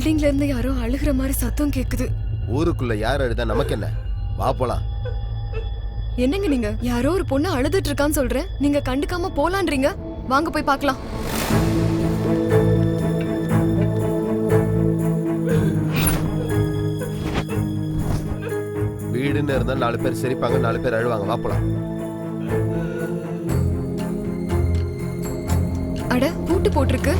பில்டிங்ல இருந்து யாரோ அழுகிற மாதிரி சத்தம் கேக்குது. ஊருக்குள்ள யார் அழுதா நமக்கு என்ன? வா போலாம். என்னங்க நீங்க? யாரோ ஒரு பொண்ணு அழுதுட்டு இருக்கான்னு சொல்றேன், நீங்க கண்டுக்காம போலான்றீங்க. வாங்க போய் பார்க்கலாம். வீடுன்னு இருந்தா 4 பேர் சிரிப்பாங்க, 4 பேர் அழுவாங்க. வா போலாம். அட, பூட்டு போட்டிருக்கு.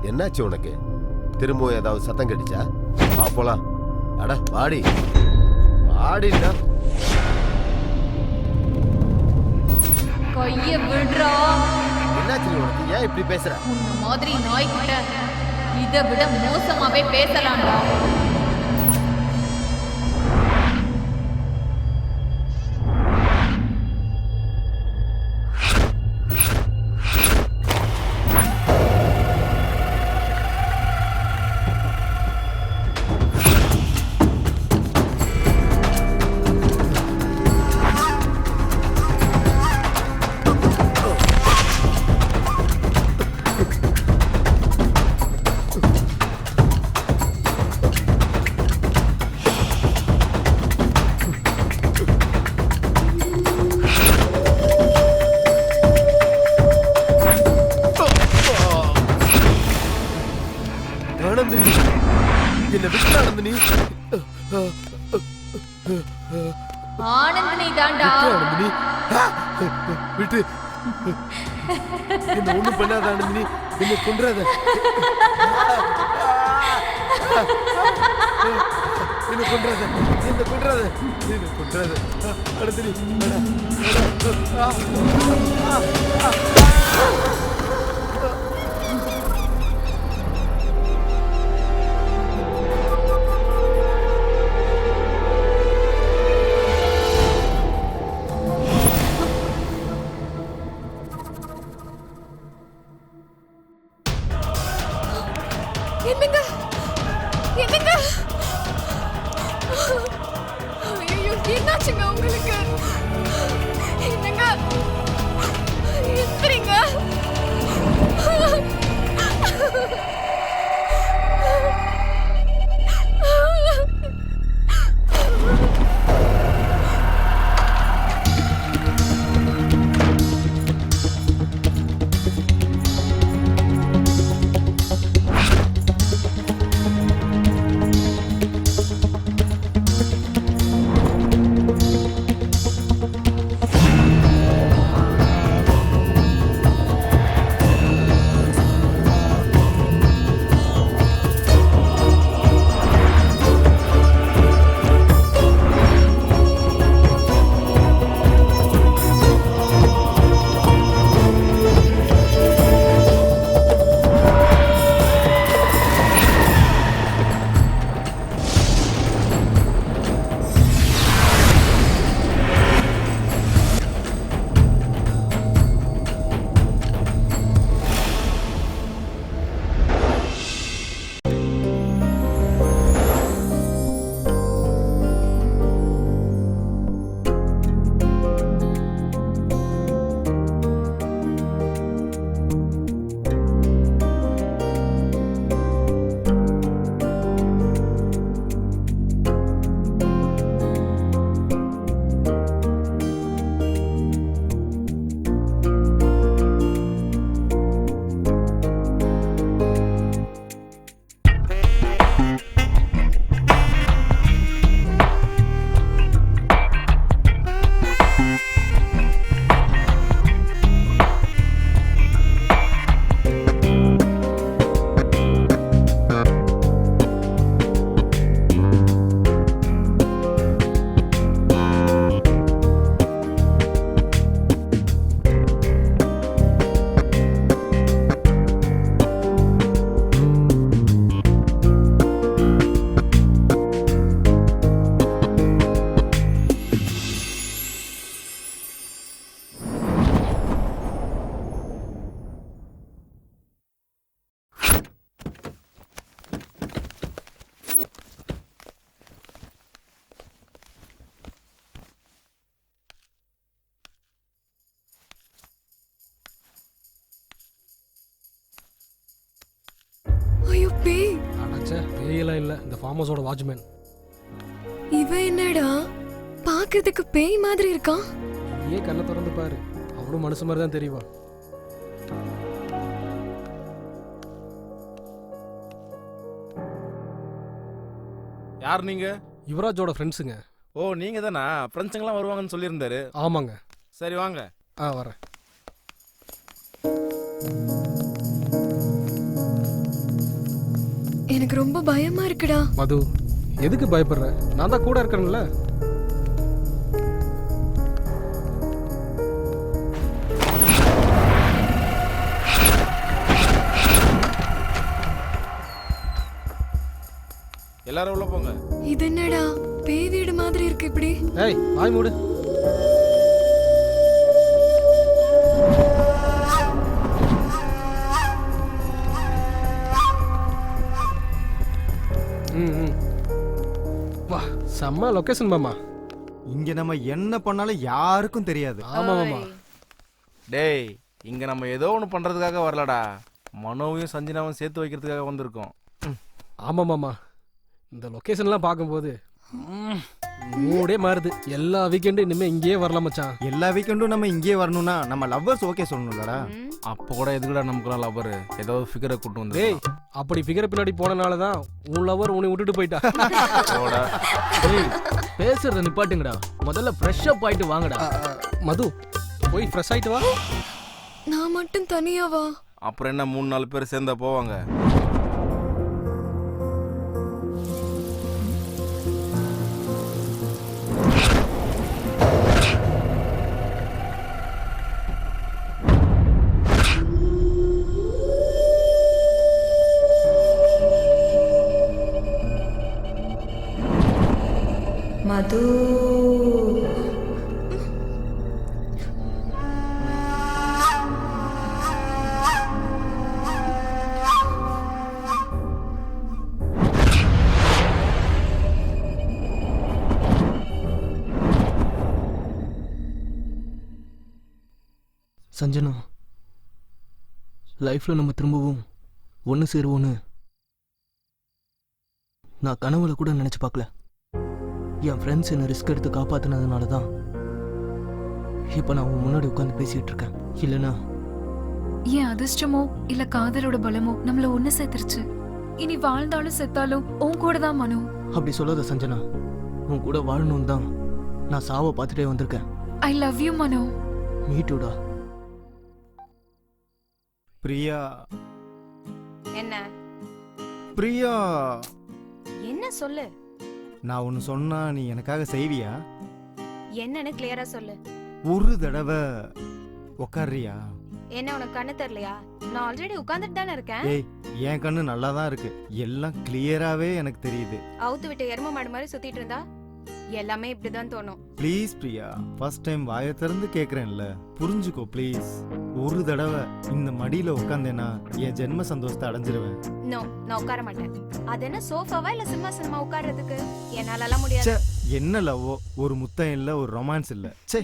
என்னாச்சு உனக்கு? திரும்பவும் ஏதாவது சத்தம் கடிச்சா? வா போலாம். அட வாடி வாடிடா. கைய விடுறா. என்னாச்சு உனக்கு? ஏன் இப்படி பேசுற? உன்ன மாதிரி நாய்கிட்ட இதை விட மோசமாவே பேசலாம்டா. என்ன விட்டு ஆனந்தினி. ஆனந்தினி தாண்டா. ஆனந்தினி விட்டு என்ன ஒண்ணும் பண்ணாத ஆனந்தினி. என்ன கொன்றாத. என்ன கொன்றாத. என்ன கொன்றாத. என்ன கொன்றாத. ஆனந்தினி என்னங்க? என்னங்க? ஐயோ, என்னாச்சுங்க உங்களுக்கு? என்னங்க? எந்திரிங்க. சே பேயெல்லாம் இல்லை, இந்த ஃபார்ம் ஹவுஸோட வாட்ச்மேன். இவன் என்னடா பாக்குறதுக்கு பேய் மாதிரி இருக்கான்? ஏன் கண்ணை திறந்து பாரு, அவனும் மனுஷன் மாதிரி தான் தெரியுவா. யார் நீங்க? யுவராஜோட ஃப்ரெண்ட்ஸுங்க. ஓ நீங்க தானா? ஃப்ரெண்ட்ஸுங்கெல்லாம் வருவாங்கன்னு சொல்லியிருந்தாரு. ஆமாங்க. சரி வாங்க. வரேன். எனக்கு ரொம்ப பயமா இருக்குடா. மது, எதுக்கு பயப்படுற? நான் தான் கூட இருக்கேன்ல. எல்லாரும் உள்ள போங்க. இது என்னடா பேய் வீடு மாதிரி இருக்கு இப்படி? ஏய் வாய் மூடு. வா, செம்ம லொகேஷன் மாமா. இங்க நம்ம என்ன பண்ணாலும் யாருக்கும் தெரியாது. ஆமா மாமா. டேய் இங்க நம்ம ஏதோ ஒன்று பண்றதுக்காக வரலடா, மனோவையும் சஞ்சனாவும் சேர்த்து வைக்கிறதுக்காக வந்திருக்கோம். ஆமா மாமா, இந்த லொகேஷன்லாம் பார்க்கும்போது மூடே மாறுது. எல்லா வீக்கெண்டும் இனிமே இங்கேயே வரலாம் மச்சான். எல்லா வீக்கெண்டும் நம்ம இங்கேயே வரணும்னா நம்ம லவ்வர்ஸ் ஓகே சொல்லணும்லடா. அப்போ கூட எதுக்குடா நமக்குலாம் லவர்? ஏதாவது ஃபிகரை கூட்டு வந்து. டேய் அப்படி ஃபிகர் பின்னாடி போனனால தான் உன் லவர் உன்னை விட்டுட்டு போயிட்டா. டேய் பேசுறத நிப்பாட்டுங்கடா, முதல்ல ஃப்ரெஷ் அப் ஆயிட்டு வாங்கடா. மது போய் ஃப்ரெஷ் ஆயிட்டு வா. நான் மட்டும் தனியாவா? அப்புறம் என்ன 3-4 பேர் சேர்ந்தா போவாங்க. மது சஞ்சனா, லைஃப்ல நம்ம திரும்பவும் ஒன்று சேருவோன்னு நான் கனவுல கூட நினைச்சு பார்க்கல. என் ஃப்ரெண்ட்ஸ் என்னை ரிஸ்க் எடுத்து காப்பாத்தினதுனால தான் இப்போ நான் உன் முன்னாடி உட்காந்து பேசிட்டு இருக்கேன். இல்லைன்னா என் அதிர்ஷ்டமோ இல்ல காதலோட பலமோ நம்மள ஒண்ணு சேர்த்துருச்சு. இனி வாழ்ந்தாலும் செத்தாலும் உன் கூட தான் மனு. அப்படி சொல்லாத சஞ்சனா, உன் கூட வாழணும் தான் நான் சாவை பார்த்துட்டே வந்திருக்கேன். ஐ லவ் யூ மனு. மீட்டுடா. பிரியா. என்ன பிரியா, என்ன சொல்லு? நான் ஒன்னு சொன்னா நீ எனக்காக செய்வியா? என்னன்னு கிளியரா சொல்லு. ஒரு தடவை உக்காரியா? என்ன உனக்கு கண்ணு தெரியலையா? நான் ஆல்ரெடி உட்கார்ந்துட்டு தானே இருக்கேன். ஏய் என் கண்ணு நல்லா தான் இருக்கு, எல்லாம் கிளியராவே எனக்கு தெரியுது. அவுத்து விட்டு எரும மாடு மாதிரி சுத்திட்டு இருந்தா எல்லாமே இப்படிதான் தோணும். ப்ளீஸ் பிரியா, ஃபர்ஸ்ட் டைம் வாயை திறந்து கேக்குறேன்ல, புரிஞ்சுக்கோ ப்ளீஸ். ஒரு தடவை இந்த மடியில உட்காந்தேன்னா என் ஜென்ம சந்தோஷத்தை அடைஞ்சிருவேன். நோ, நான் உட்கார மாட்டேன். அது என்ன சோஃபாவா இல்ல சிம்மாசனமா உட்கார்றதுக்கு? என்னாலலாம் முடியாது. என்ன லவ்வோ, ஒரு முத்தம் இல்ல, ஒரு ரொமான்ஸ் இல்ல. சே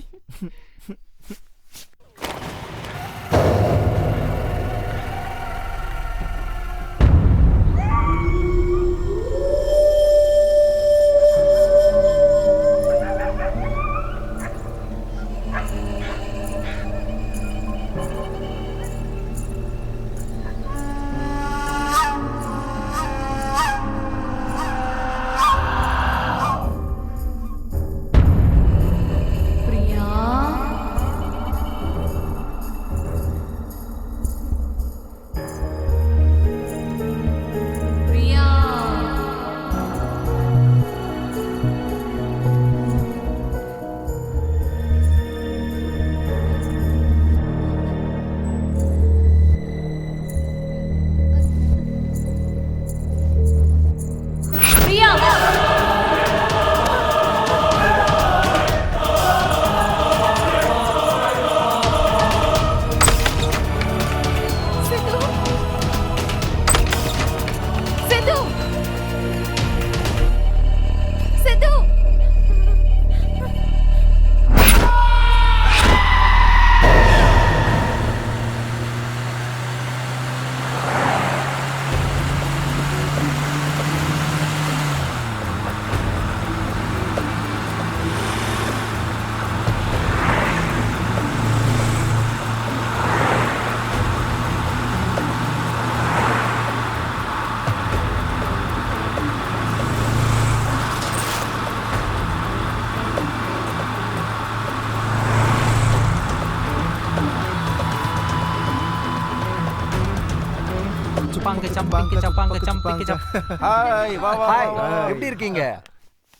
சுப்பாங்க சம்பாங்க சம்பாங்க சம்பிங்க சம். ஹாய் வா வா ஹாய் வா. எப்படி இருக்கீங்க?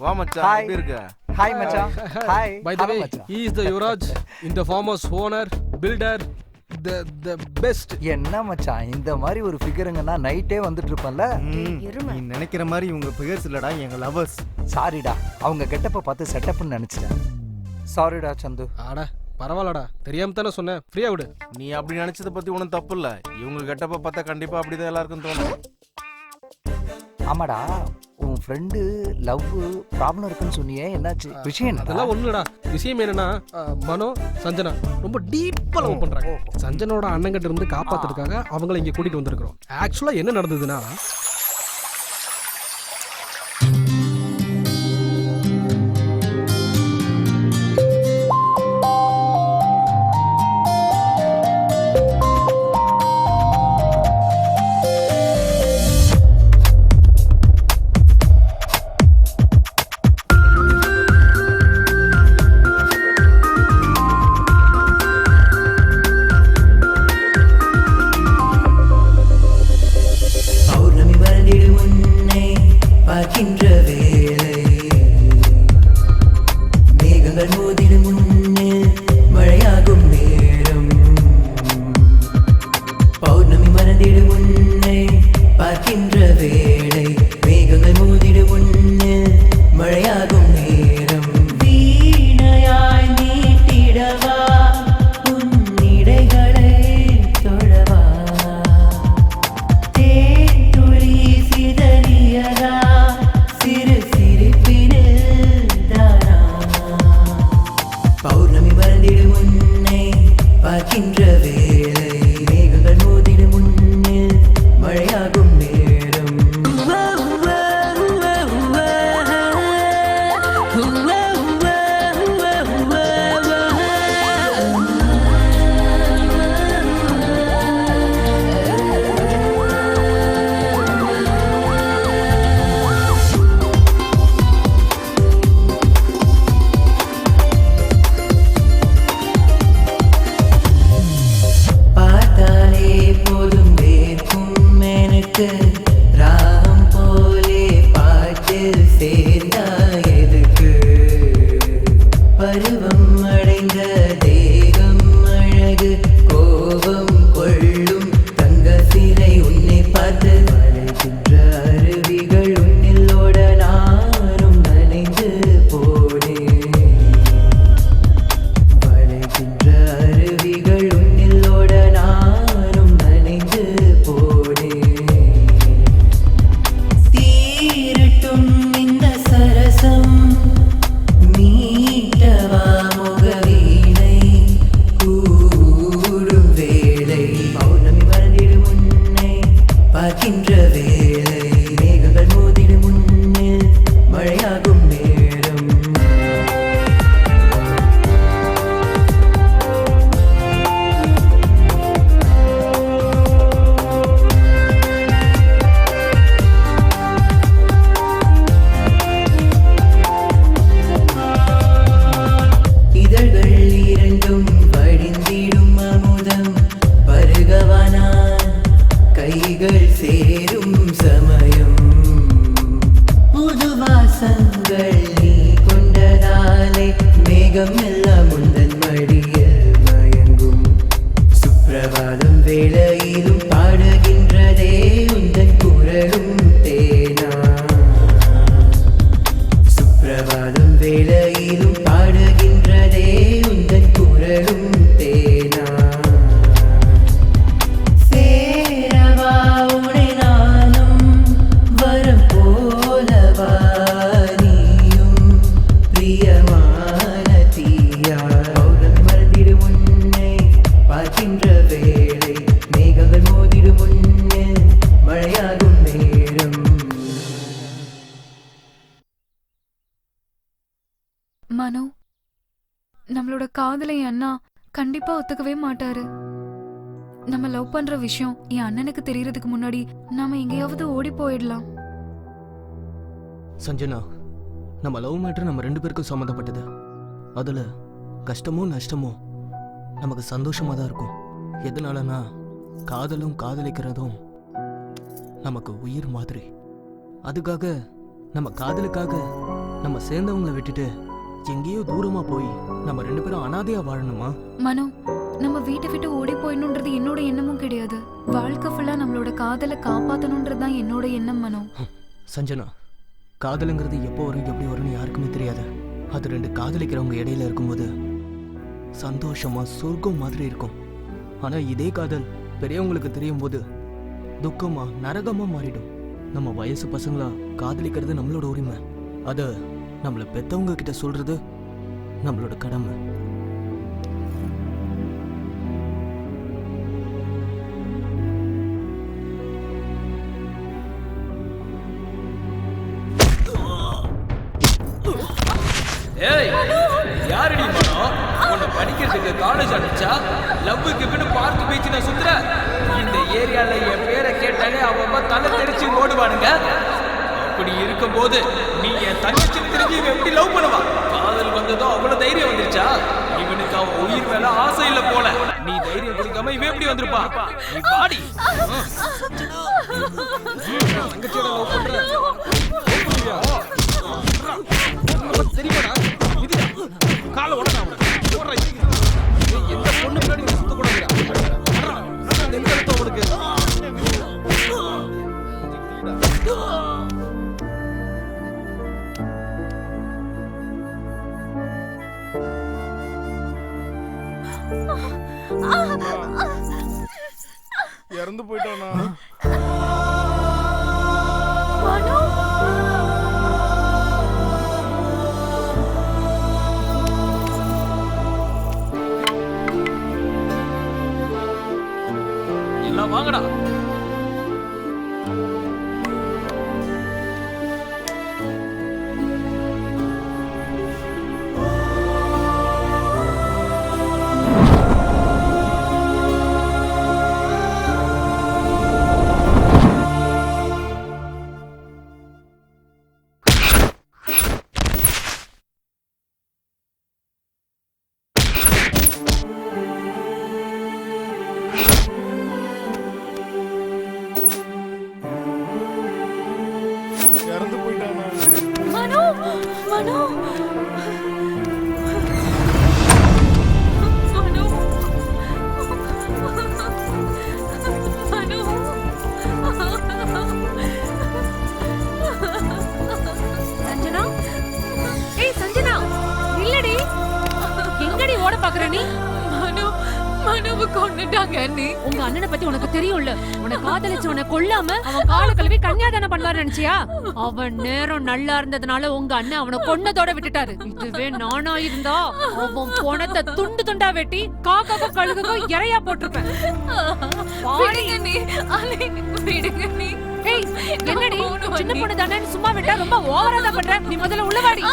வா மச்சான் Hi. எப்படி இருக்க? ஹாய் மச்சான். Hi By the way, he is the Yuvraj, in the farmer's owner, builder, the best. என்ன மச்சான் இந்த மாதிரி ஒரு ஃபிகருங்கன்னா நைட்டே வந்துட்டு இருப்பேன்ல. நீ நினைக்கிற மாதிரி இவங்க பிகர்ஸ் இல்லடா, எங்க லவர்ஸ். சாரிடா அவங்க கெட்டப்ப பார்த்து செட்டப்னு நினைச்சிட்டேன். சாரிடா சந்து. ஆடா பரவாயில்லடா, தெரியாம தானே சொன்னேன், ஃப்ரீயா விடு. நீ அப்படி நினைச்சத பத்தி ஒன்றும் தப்பு இல்ல. இவங்க கெட்டப்ப பார்த்தா கண்டிப்பா அப்படிதான் எல்லாருக்கும் தோணும். ஆமாடா உன் ஃப்ரெண்டு லவ் ப்ராப்ளம் இருக்குன்னு சொன்னியே, என்னாச்சு விஷயம் என்ன? அதெல்லாம் ஒண்ணுடா. விஷயம் என்னன்னா மனோ சஞ்சனா ரொம்ப டீப்பா லவ் பண்றாங்க. சஞ்சனோட அண்ணங்கிட்ட இருந்து காப்பாத்துறதுக்காக அவங்கள இங்க கூட்டிட்டு வந்திருக்கிறோம். ஆக்சுவலா என்ன நடந்ததுன்னா, பௌர்ணமி வந்திடு உன்னை பார்க்கின்ற வேளை, மேகங்கள் மோதிடு முன்னே மழையாகும் நேரம். பௌர்ணமி மறந்திடு உன்னை பார்க்கின்ற வேளை, மேகங்கள் மோதிடு முன்னே மழையாகும் நேரம். வீணையாய் நீட்டிடவா உன் இடைகளை தொடவா, தேன்துளி சிதறியதா சிறு சிரிப்பினில் தானா. பௌர்ணமி மறந்திடு உன்னை பார்க்கின்ற வேளை, மேகங்கள் மோதிடு முன்னே மழையாகும் நேரம். பார்த்தாலே போதும் வேர்க்கும் எனக்கு, ராகம் போலே பாட்டில் சேர்ந்தா எதுக்கு. பருவம் அடைந்த தேகம் அழகு, கோபம் கொள்ளும் தங்க சிலை உன்னை பார்த்து வளைகின்ற அருவிகள் உன்னிலோட நானும் நனைந்து போனேன். வளைகின்ற அருவிகள் உன்னிலோட நானும் நனைந்து போனேன். தீரட்டும் இந்த சரசம், மீட்டவா முகவீணை கூடும் வேளை. பௌர்ணமி மறந்திடு உன்னை பார்க்கின்ற வேளை, மேகங்கள் மோதிடு முன்னே மழையாகும் நேரம். இதழ்கள் இரண்டும் வடிந்திடும் அமுதம், பருகவானான் கைகள் சேரும் சமயம். புது வாசங்கள் நீ கொண்டதாலே மேகம் எல்லாம் உந்தன் மடியில் மயங்கும். சுப்பிரபாதம் வேளையிலும் பாடுகின்றதே உந்தன் குரலும் தேனா. சுப்பிரபாதம் வேளையிலும் பாடுகின்றதே உந்தன் குரலும் தேனா. சேரவா உனை நானும் வரம் போலவா நீயும் பிரியமான தீயா. பௌர்ணமி மறந்திடு உன்னை பார்க்கின்ற வேளை, மேகங்கள் மோதிடு முன்னே மழையாகும் நேரம். மனோ, நம்மளோட காதலை என் அண்ணா கண்டிப்பா ஒத்துக்கவே மாட்டாரு. நம்ம லவ் பண்ற விஷயம் என் அண்ணனுக்கு தெரியறதுக்கு முன்னாடி நாம எங்கேயாவது ஓடி போயிடலாம். சஞ்சனா, நம்ம லவ் மேட்ரு நம்ம 2 பேருக்கும் சம்மந்தப்பட்டது. அதில் கஷ்டமோ நஷ்டமோ நமக்கு சந்தோஷமாக தான் இருக்கும். எதனாலனா காதலும் காதலிக்கிறதும் நமக்கு உயிர் மாதிரி. அதுக்காக நம்ம காதலுக்காக நம்ம சேர்ந்தவங்களை விட்டுட்டு எங்கேயோ தூரமா போய் நம்ம 2 பேரும் அனாதையா வாழணுமா? மனோ, நம்ம வீட்டை விட்டு ஓடி போயிடணுன்றது என்னோட எண்ணமும் கிடையாது. வாழ்க்கை ஃபுல்லா நம்மளோட காதலை காப்பாத்தணுன்றது தான் என்னோட எண்ணம் மனோ. சஞ்சனா, காதலுங்கிறது எப்போ வரும் எப்படி வரும்னு யாருக்குமே தெரியாது. அது 2 காதலிக்கிறவங்க இடையில இருக்கும்போது சந்தோஷமா சொர்க்கம் மாதிரி இருக்கும். ஆனா இதே காதல் பெரியவங்களுக்கு தெரியும் போது துக்கமா நரகமா மாறிடும். நம்ம வயசு பசங்களா காதலிக்கிறது நம்மளோட உரிமை. அத நம்மள பெத்தவங்க கிட்ட சொல்றது நம்மளோட கடமை. ஏய், யாரடி மனோ? உன்னை படிக்கிறதுக்கு காலேஜ் அனுப்பிச்சா லவ்வுக்கு பின்னு பார்க் பீச் நான் சுத்துற? இந்த ஏரியால என் பேரை கேட்டாலே அவன் தலை தெரிச்சு ஓடுவானுங்க. அப்படி இருக்கும்போது நீ என் தங்கச்சி தெரிஞ்சு இவன் எப்படி லவ் பண்ணுவா? காதல் வந்ததும் அவ்வளவு தைரியம் வந்துருச்சா? இவனுக்கு அவன் உயிர் மேல ஆசை இல்ல போல. நீ தைரியம் கொடுக்காம இவன் எப்படி வந்திருப்பா? நீ பாடி தங்கச்சியோட லவ் பண்ற தெரியுமாடா? காலை உடனே எந்த பொண்ணு பின்னாடி சுத்த கூடாதுடா. உனக்கு இறந்து போயிட்டானா? எல்லாம் வாங்கடா. இறந்து போயிட்டானா? மனோ, மனோ, சஞ்சனா, ஏய் சஞ்சனா, நில்லடி. எங்கடி ஓட பாக்குற நீ? மனோ, மனோவை கொன்னுட்டாங்க அண்ணி. உங்க அண்ணனை பத்தி உனக்கு தெரியும்ல. உன்னை காதலிச்சவனை கொல்லாம அவன் கால கழுவி கன்னியாதானம் பண்ணுவாரு நினைச்சியா? அவன் நேரம் நல்லா இருந்ததுனால உங்க அண்ணன் அவனை கொன்னதோட விட்டுட்டாரு. இதுவே நானா இருந்தா அவன் பொணத்தை துண்டு துண்டா வெட்டி காக்காக்கோ கழுகுக்கோ இறையா போட்டிருப்பேன். விடுங்க நீ, அண்ணி, விடுங்க நீ. ஏய், என்னடி சின்ன பொண்ணு தானே சும்மா விட்டா ரொம்ப ஓவரா தான் பண்ற. நீ முதல்ல உள்ளவாடி.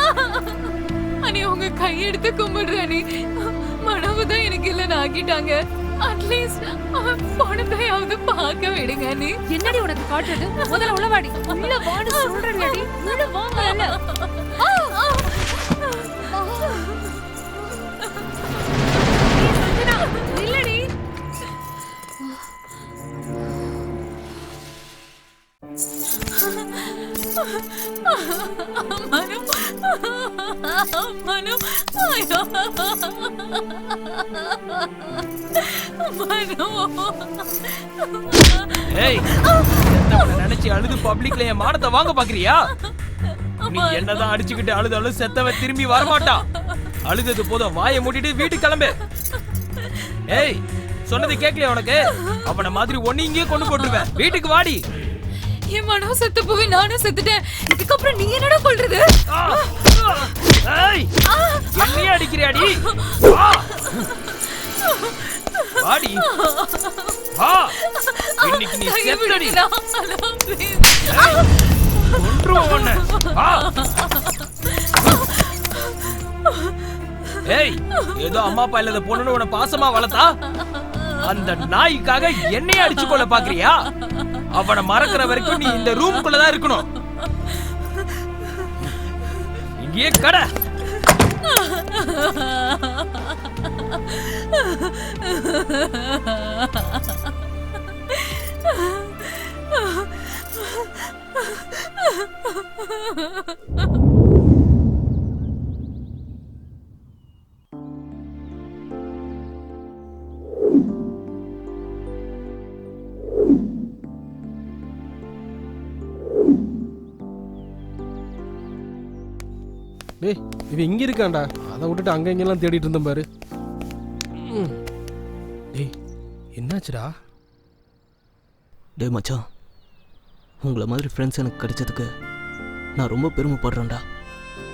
அண்ணி, உங்க கையெடுத்து கும்பிடுறேன் அண்ணி. மனவு தான் எனக்கு இல்லைன்னு ஆக்கிட்டாங்க. அட்லீஸ்ட் அவன் பொண்ணத்தையாவது பார்க்க விடுங்க அண்ணி. என்னடி உனக்கு காட்டுறது? முதல்ல உள்ளவாடி. உள்ள வாடி சொல்றேன்டி. உள்ள வாங்கல. சஞ்சனா, நில்லடி. மனு, மனு, ஐயோ. ஏய், செத்தவனை நினைச்சு அழுது பப்ளிக்ல என் மானத்தை வாங்க பாக்குறியா? நீ என்னதான் அடிச்சுக்கிட்டு அழுதாலும் செத்தவன் திரும்பி வரமாட்டான். அழுதது போதும், வாயை மூடிட்டு வீட்டுக்கு கிளம்பு. ஏய், சொன்னது கேட்கலையா உனக்கு? அவனை மாதிரி ஒன்னு இங்கே கொண்டு போட்டுருவேன். வீட்டுக்கு வாடி. என் மனோ செத்து போய் நானும் செத்துட்டேன். இதுக்கப்புறம் நீ என்னடா கொள்றது? ஏய், என்னையே அடிக்கிறியாடி? வாடி. வா, இன்னைக்கு நீ செத்தடி. கொன்றுவோம் உன்னை. வா. ஏய், ஏதோ அம்மா அப்பா இல்லாத பொண்ணுன்னு உன்னை பாசமா வளர்த்தா அந்த நாய்க்காக என்னையே அடிச்சு கொள்ள பாக்குறியா? அவனை மறக்கிற வரைக்கும் நீ இந்த ரூம்குள்ளதான் இருக்கணும். இங்கேயே கடை. டேய் இவன் இங்க இருக்கான்டா. அதை விட்டுட்டு அங்க இங்கெல்லாம் தேடிட்டு இருந்தேன் பாரு. டேய் என்னாச்சுடா? டேய் மச்சான், உங்களை மாதிரி ஃப்ரெண்ட்ஸ் எனக்கு கிடைச்சதுக்கு நான் ரொம்ப பெருமைப்படுறேன்டா.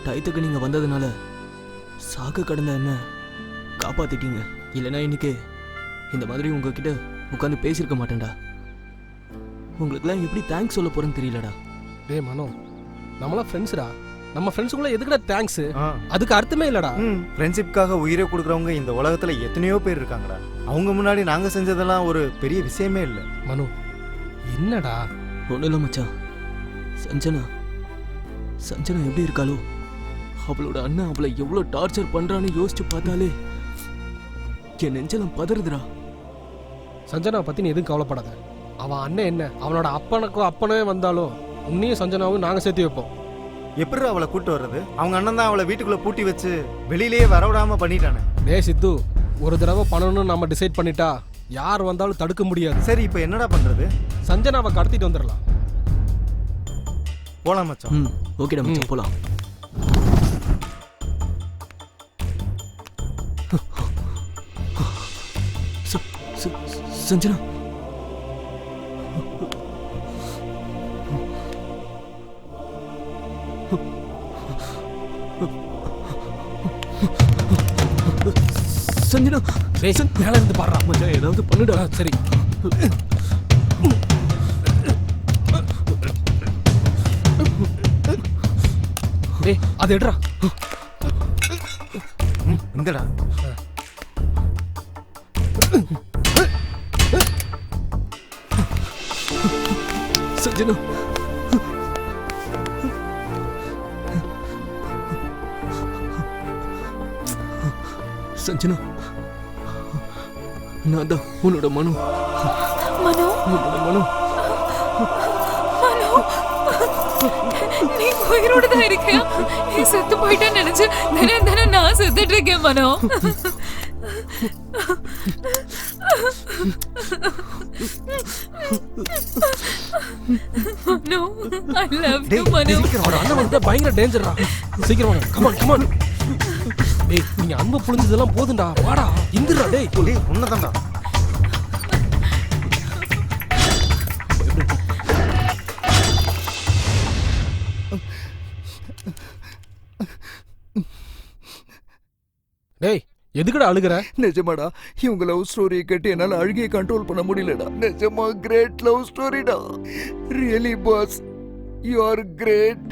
டயத்துக்கு நீங்கள் வந்ததுனால சாக கடந்த என்ன காப்பாற்றிட்டீங்க. இல்லைனா இன்னைக்கு இந்த மாதிரி உங்ககிட்ட உட்காந்து பேசியிருக்க மாட்டேன்டா. உங்களுக்குலாம் எப்படி தேங்க்ஸ் சொல்ல போகிறேன்னு தெரியலடா. டேய் மனோ, நம்மளாம் ஃப்ரெண்ட்ஸ்டா. நம்ம ஃப்ரெண்ட்ஸுக்குள்ள எதுக்குடா தேங்க்ஸ்? அதுக்கு அர்த்தமே இல்லடா. ஃப்ரெண்ட்ஷிப்காக உயிரை கொடுக்குறவங்க இந்த உலகத்துல எத்தனையோ பேர் இருக்காங்கடா. அவங்க முன்னாடி நாங்க செஞ்சதெல்லாம் ஒரு பெரிய விஷயமே இல்லை. மனு என்னடா? ஒன்றும் இல்லை மச்சான். சஞ்சனா எப்படி இருக்காளோ, அவளோட அண்ணன் அவளை எவ்வளோ டார்ச்சர் பண்றான்னு யோசிச்சு பார்த்தாலே என் நெஞ்செல்லாம் பதறுதுடா. சஞ்சனாவை பத்தி நீ எதுவும் கவலைப்படாத. அவன் அண்ணன் என்ன அவனோட அப்பனே வந்தாலும் உன்னையும் சஞ்சனாவும் நாங்க சேர்த்து வைப்போம். எப்படி அவளை கூட்டு வர்றது? அவங்க அண்ணன் தான் அவளை வீட்டுக்குள்ள பூட்டி வச்சு வெளியிலேயே வரவிடாம பண்ணிட்டானே. டே சித்து, ஒரு தடவை பண்ணணும்னு நம்ம டிசைட் பண்ணிட்டா யார் வந்தாலும் தடுக்க முடியாது. சரி இப்போ என்னடா பண்றது? சஞ்சனாவை கடத்திட்டு வந்துடலாம். போலாம் மச்சான். ஓகேடா மச்சான், போலாம். சஞ்சனா சஞ்சனா மேல இருந்து பாடுறா. மச்சான் ஏதாவது பண்ணுடா. சரி டேய் அது எடுறா. இந்தடா. சஞ்சனா சஞ்சனா, நான் தான் உன்னோட மனு. உன்னோட மனு. நீ உயிரோட தான் இருக்கியா? நீ செத்து போயிட்டேன்னு நினைச்சு தானே நான் செத்துட்டு இருக்கேன் மனோ. மனோ, I love you மனோ. அண்ணன் வந்து பயங்கர டேஞ்சர்டா. சீக்கிரம் வாங்க. Come on come on. டேய் நீங்க அன்பு புளிஞ்சதெல்லாம் போதும்டா. வாடா இந்துடா. டேய் டேய் உன்னதான்டா. டேய் எதுக்குடா அழுகுற? நிஜமாடா, இவங்க லவ் ஸ்டோரியை கேட்டு என்னால அழுகையை கண்ட்ரோல் பண்ண முடியலடா. நிஜமா கிரேட் லவ் ஸ்டோரிடா. Really boss, you are great.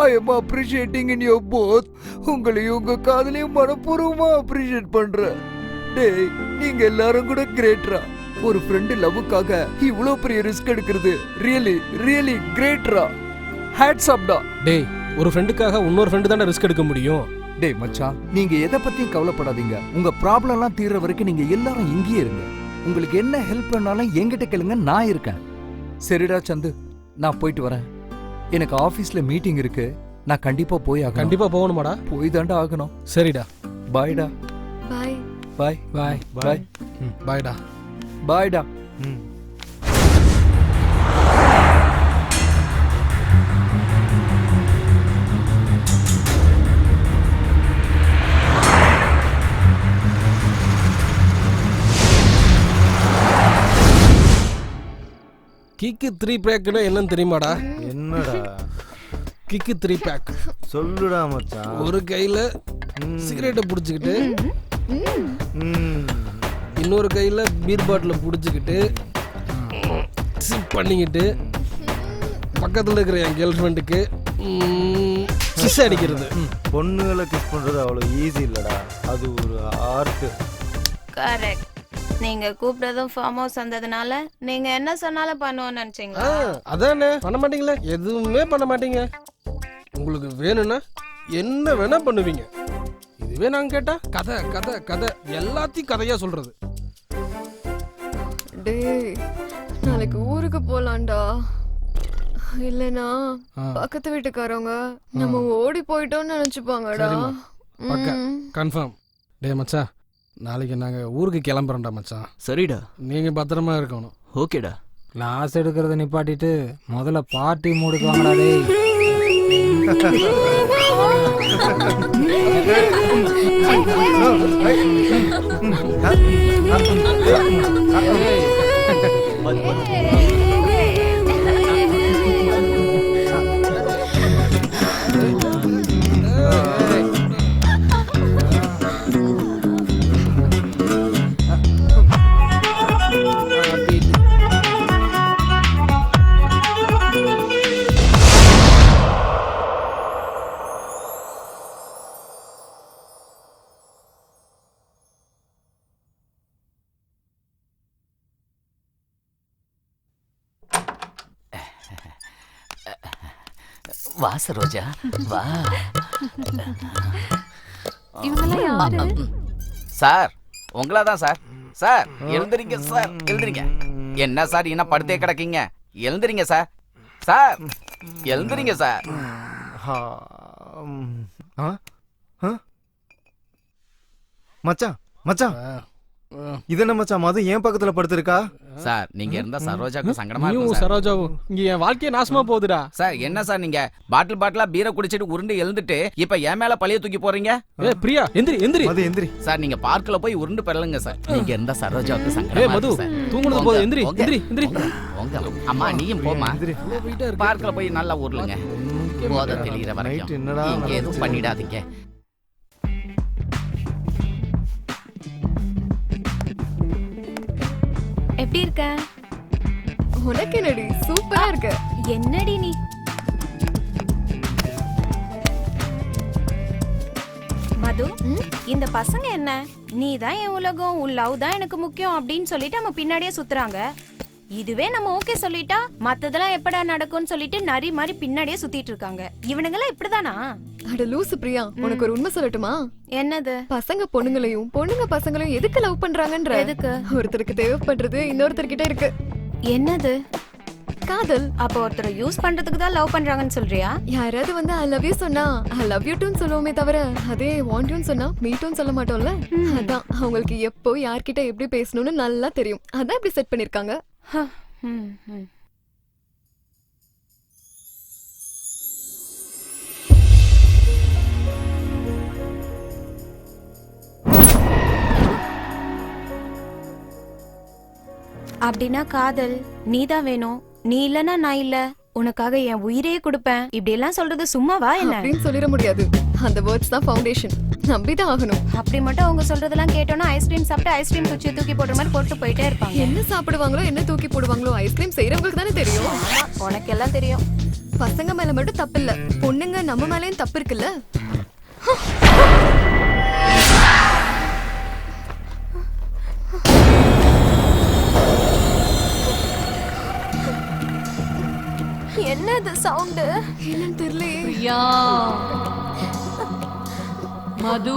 I am appreciating in your both. உங்களையும் உங்க காதலையும் மனப்பூர்வமா அப்ரிஷியேட் பண்றேன். டேய் நீங்க எல்லாரும் கூட கிரேட்ரா. ஒரு ஃப்ரெண்டு லவ்வுக்காக இவ்வளோ பெரிய ரிஸ்க் எடுக்கிறது ரியலி ரியலி கிரேட்ரா. ஹேட்ஸ் அப் டா. டேய் ஒரு ஃப்ரெண்டுக்காக இன்னொரு ஃப்ரெண்டு தானே ரிஸ்க் எடுக்க முடியும். டேய் மச்சான், நீங்க எதை பத்தியும் கவலைப்படாதீங்க. உங்க ப்ராப்ளம் எல்லாம் தீர்ற வரைக்கும் நீங்க எல்லாரும் இங்கேயே இருங்க. உங்களுக்கு என்ன ஹெல்ப் பண்ணாலும் என்கிட்ட கேளுங்க, நான் இருக்கேன். சரிடா சந்து, நான் போயிட்டு வரேன். எனக்கு ஆபீஸ்ல மீட்டிங் இருக்கு. நான் கண்டிப்பா போய் ஆகணும். கண்டிப்பா போகணுமாடா? போய் தாண்டா ஆகணும். சரிடா. பாய்டா. பாய் பாய் பாய் பாய் பாய்டா. பாய்டா. கிக்கு 3 பேக்னா என்னன்னு தெரியுமாடா? என்னடா கிக்கு 3 பேக்? சொல்லுடா மச்சான். ஒரு கையில சிகரெட்டை புடிச்சுக்கிட்டு இன்னொரு கையில பீர் பாட்டில புடிச்சுக்கிட்டு சிப் பண்ணிக்கிட்டு பக்கத்துல இருக்கிற என் கேர்ள் ஃப்ரெண்டுக்கு கிஸ் அடிக்கிறது. பொண்ணுகளை கிஸ் பண்றது அவ்வளவு ஈஸி இல்லடா. அது ஒரு ஆர்ட். கரெக்ட். நீங்க கூப்பிட்டதும் ஃபார்ம் ஹவுஸ் வந்ததுனால நீங்க என்ன சொன்னாலும் பண்ணுவோம்னு நினைச்சீங்களா? அதானே பண்ண மாட்டீங்களே. எதுவுமே பண்ண மாட்டீங்க. உங்களுக்கு வேணும்னா என்ன வேணா பண்ணுவீங்க. இதுவே நாங்க கேட்டா கதை கதை கதை எல்லாத்தையும் கதையா சொல்றது. டேய் நாளைக்கு ஊருக்கு போலாம்டா. இல்லனா பக்கத்து வீட்டுக்காரங்க நம்ம ஓடி போயிட்டோம்னு நினைச்சுப்பாங்கடா. பக்கா கன்ஃபார்ம். டே மச்சான், நாளைக்கு நாங்க ஊருக்கு கிளம்புறோம்டா மச்சான். சரிடா, நீங்க பத்திரமா இருக்கணும். ஓகேடா. கிளாஸ் எடுக்கிறத நிப்பாட்டிட்டு முதல்ல பார்ட்டி மூடுக்கு வாங்கடா டேய். வா சரோஜா வா. இவங்கெல்லாம் யாரு? சார் உங்களா தான் சார். சார் எழுந்திரிங்க சார், எழுந்திரிங்க. என்ன சார் என்ன படுத்தே கிடக்கீங்க? எழுந்திரிங்க சார். சார் எழுந்திரிங்க சார். மச்சான் மச்சான், இது என்ன மச்சான் மது ஏன் பக்கத்துல படுத்திருக்கா? சார் நீங்க இருந்தா சரோஜாக்கு சங்கடமா நீயும் இருக்கும் சார். சரோஜாவும் இங்க என் வாழ்க்கையே நாசமா போகுதுடா. சார் என்ன சார் நீங்க பாட்டிலா பீரை குடிச்சிட்டு உருண்டு எழுந்துட்டு இப்ப என் மேல பழைய தூக்கி போறீங்க? பிரியா எந்திரி எந்திரி. மது எந்திரி. சார் நீங்க பார்க்ல போய் உருண்டு பெறலுங்க சார். நீங்க இருந்தா சரோஜாவுக்கு சங்கடமா மது இருக்கும் சார். தூங்குனது போது எந்திரி எந்திரி எந்திரி. அம்மா நீயும் போமா. பார்க்ல போய் நல்லா உருளுங்க. போத தெளிகிற வரைக்கும் நீங்க எதுவும் பண்ணிடாதீங்க. எப்படி இருக்க? உனக்கு என்னடி சூப்பரா இருக்க. என்னடி நீ? மது, இந்த பசங்க என்ன நீ தான் என் உலகம், உன் லவ் தான் எனக்கு முக்கியம் அப்படின்னு சொல்லிட்டு நம்ம பின்னாடியே சுத்துறாங்க. இதுவே நம்ம ஓகே சொல்லிட்டா மத்ததெல்லாம் எப்படா நடக்கும்னு சொல்லிட்டு நரி மாதிரி பின்னாடியே சுத்திட்டு இருக்காங்க. இவனுங்கெல்லாம் இப்படிதானா? அட லூசு பிரியா, உனக்கு ஒரு உண்மை சொல்லட்டுமா? என்னது? பசங்க பொண்ணுங்களையும் பொண்ணுங்க பசங்களையும் எதுக்கு லவ் பண்றாங்கன்ற. எதுக்கு? ஒருத்தருக்கு தேவைப்படுறது இன்னொருத்தர்கிட்ட இருக்கு. என்னது? காதல். அப்ப ஒருத்தரை யூஸ் பண்றதுக்கு தான் லவ் பண்றாங்கன்னு சொல்றியா? யாராவது வந்து ஐ லவ் யூ சொன்னா ஐ லவ் யூ டூன்னு சொல்லுவோமே தவிர அதே வாண்ட் யூன்னு சொன்னா மீ டூன்னு சொல்ல மாட்டோம்ல. அதான் அவங்களுக்கு எப்போ யார்கிட்ட எப்படி பேசணும்னு நல்லா தெரியும். அதான் இப்படி செட் பண்ணிருக்காங்க. அப்படின்னா காதல் நீதான் வேணும், நீ இல்லனா நான் இல்ல, உனக்காக என் உயிரையே கொடுப்பேன் இப்படி எல்லாம் சொல்றது சும்மாவா என்ன? அப்படின்னு சொல்லிட முடியாது. அந்த வேர்ட்ஸ் தான் ஃபவுண்டேஷன். நம்பிதான் ஆகணும். அப்படி மட்டும் அவங்க சொல்றதெல்லாம் கேட்டோம்னா ஐஸ்கிரீம் சாப்பிட்டு ஐஸ்கிரீம் குச்சி தூக்கி போடுற மாதிரி போட்டு போயிட்டே இருப்பாங்க. என்ன சாப்பிடுவாங்களோ என்ன தூக்கி போடுவாங்களோ ஐஸ்கிரீம் செய்யறவங்களுக்கு தானே தெரியும். உனக்கு எல்லாம் தெரியும். பசங்க மேல மட்டும் தப்பு இல்ல, பொண்ணுங்க நம்ம மேலயும் தப்பு இருக்குல்ல. என்னது சவுண்ட்? என்னன்னு தெரியலையே. பிரியா, மது,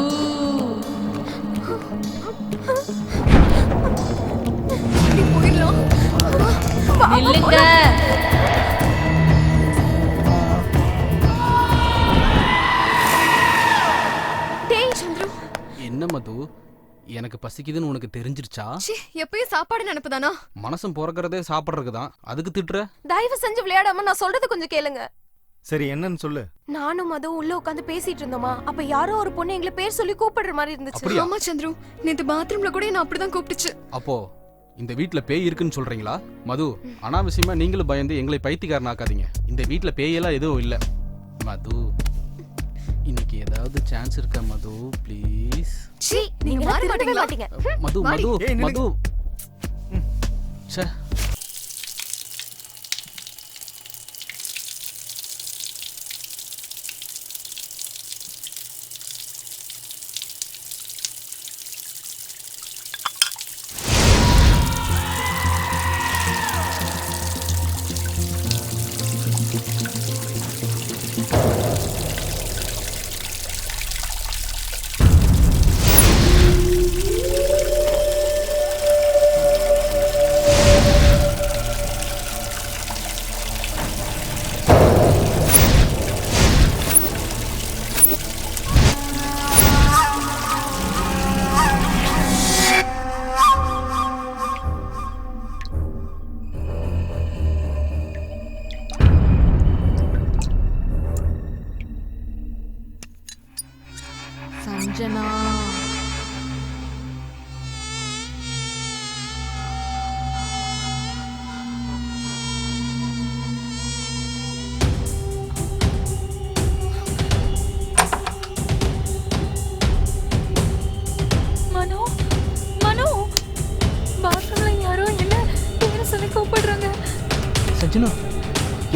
போயிடலாம். நில்லுங்க. டேய் சந்திரு, என்ன மது, எனக்கு பசிக்குதுன்னு உனக்கு தெரிஞ்சிருச்சா? எப்பயும் சாப்பாடு நினைப்புதானா? மனசும் பிறக்கிறதே சாப்பிட்றதுக்கு தான், அதுக்கு திட்டுற? தயவு செஞ்சு விளையாடாம நான் சொல்றது கொஞ்சம் கேளுங்க. சரி என்னன்னு சொல்லு. நானும் அதுவும் உள்ள உட்காந்து பேசிட்டு இருந்தோமா, அப்ப யாரோ ஒரு பொண்ணு எங்களை பேர் சொல்லி கூப்பிடுற மாதிரி இருந்துச்சு. ஆமா சந்திரு, நேத்து பாத்ரூம்ல கூட என்ன அப்படிதான் கூப்பிட்டுச்சு. அப்போ இந்த வீட்ல பேய் இருக்குன்னு சொல்றீங்களா? மது, அனாவசியமா நீங்களும் பயந்து எங்களை பைத்தியக்காரனாக்காதீங்க. இந்த வீட்ல பேயெல்லாம் எதுவும் இல்ல. மது, இன்னைக்கு ஏதாவது சான்ஸ் இருக்கா மது? ப்ளீஸ். நீங்க மாற மாட்டீங்க. மது மது மது. ச்சே.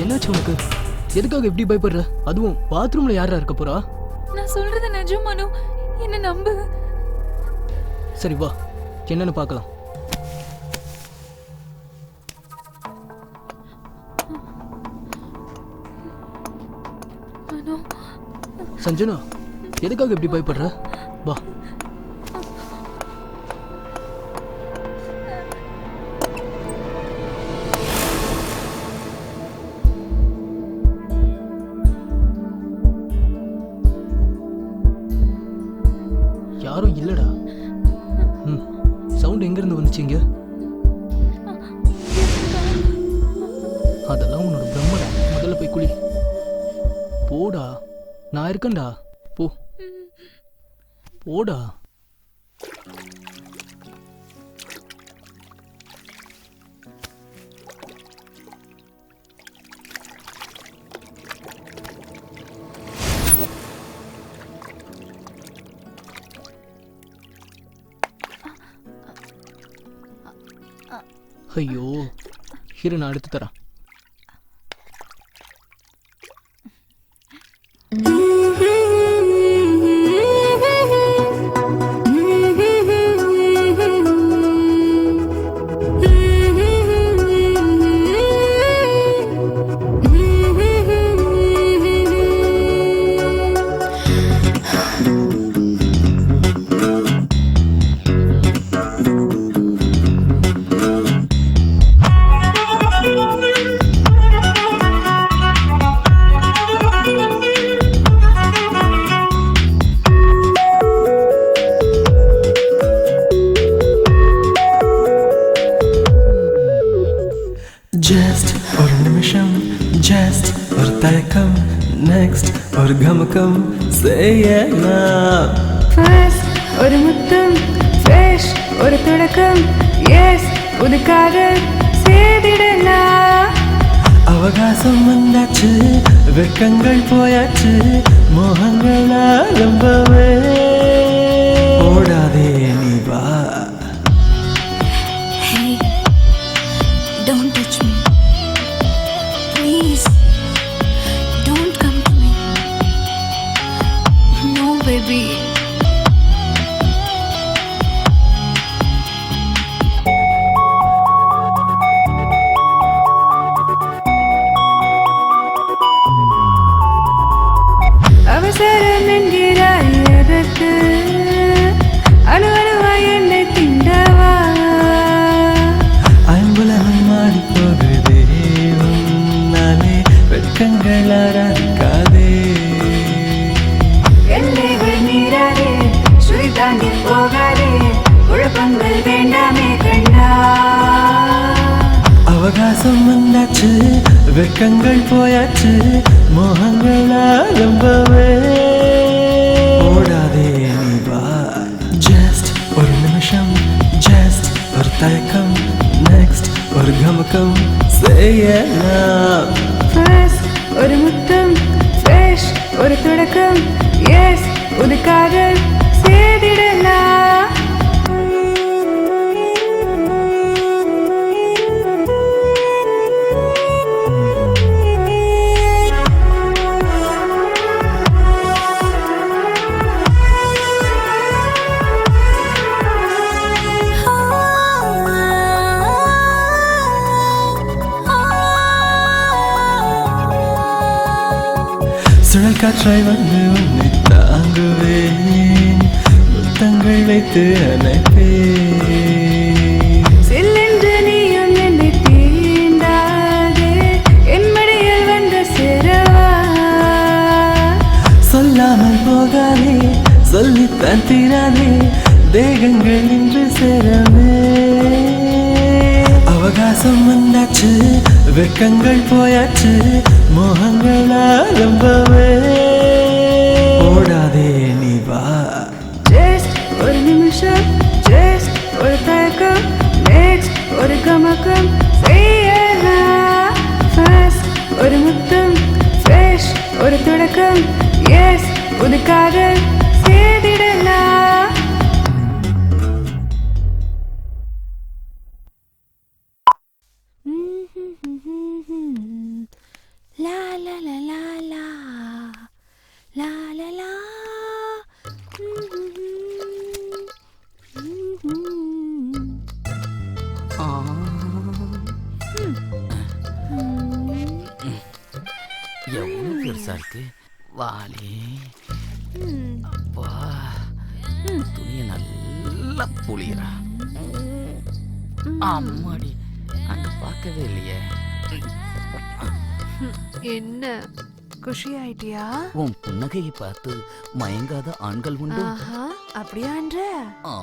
என்னாச்சு உனக்கு? எதுக்காக இப்படி பயப்படுற? அதுவும் பாத்ரூம்ல யாரா இருக்க போறா? நான் சொல்றது நிஜம் மனு, என்ன நம்பு. சரி வா, என்னன்னு பார்க்கலாம். மனு, சஞ்சனா, எதுக்காக இப்படி பயப்படுற? வா. யாரும் இல்லடா. சவுண்ட் எங்க இருந்து வந்துச்சுங்க? அதெல்லாம் உன்னோட பிரம்மடா. முதல்ல போய் குளி. போடா, நான் இருக்கேன்டா. போ போடா. ஐயோ, இரு நான் எடுத்து தரேன். Just ஒரு நிமிஷம், just ஒரு தயக்கம், next ஒரு கமக்கம் செய்யலாம். First ஒரு முத்தம், fresh ஒரு தொடக்கம், yes ஒரு காதல் செய்திடலாம். அவகாசம் வந்தாச்சு, வெட்கங்கள் போயாச்சு, மோகங்கள் ஆரம்பமே. ஓடாதே நீ வா. Hey, don't touch me. Please, don't come to me. No, baby. அவசரம் என்கிறாய் எதற்கு? அணு அணுவாய் என்னை திண்டவா? ஐம்புலகம் மாறி போகுதே, உன்னாலே வெட்கங்கள் ஆராதிக்காதே. எல்லைகள் மீறாதே, சுழி தாண்டி போகாதே, குழப்பங்கள் வேண்டாமே கண்ணா. அவகாசம் வந்தாச்சு, வெட்கங்கள் போயாச்சு, மோகங்கள் ஆரம்பமே. ஓடாதே நீ வா. ஜஸ்ட் ஒரு நிமிஷம், ஜஸ்ட் ஒரு தயக்கம், நெக்ஸ்ட் ஒரு கமக்கம் செய்யலாம். First ஒரு முத்தம், fresh ஒரு தொடக்கம், yes ஒரு காதல் செய்திடலாம். சுழல் காற்றாய் வந்து உன்னை தாங்குவேன், முத்தங்கள் வைத்து அணைப்பேன். சில்லென்று நீயும் என்னை தீண்டாதே, என் மடியில் வந்து சேரவா? சொல்லாமல் போகாதே, சொல்லித்தான் தீராதே, தேகங்கள் இன்று சேரவே. அவகாசம் வந்தாச்சு, வெட்கங்கள் போயாச்சு, மோகங்கள் ஆரம்பமே. ஓடாதே நீ வா. Just ஒரு நிமிஷம், just ஒரு தயக்கம், next ஒரு கமக்கம் செய்யலாம். First ஒரு முத்தம், fresh ஒரு தொடக்கம், yes ஒரு காதல் செய்திடலாம். லா லா லா லா லா லா லா லா. எவ்வளவு பெருசா இருக்கு வாலி. வா, துணிய நல்லா புளியறா. அம்மாடி, அங்க பார்க்கவே இல்லையே. என்ன குஷி ஆயிட்டியா? உன் புன்னகையை பார்த்து மயங்காத ஆண்கள் உண்டு. அப்படியான்ற ஆ,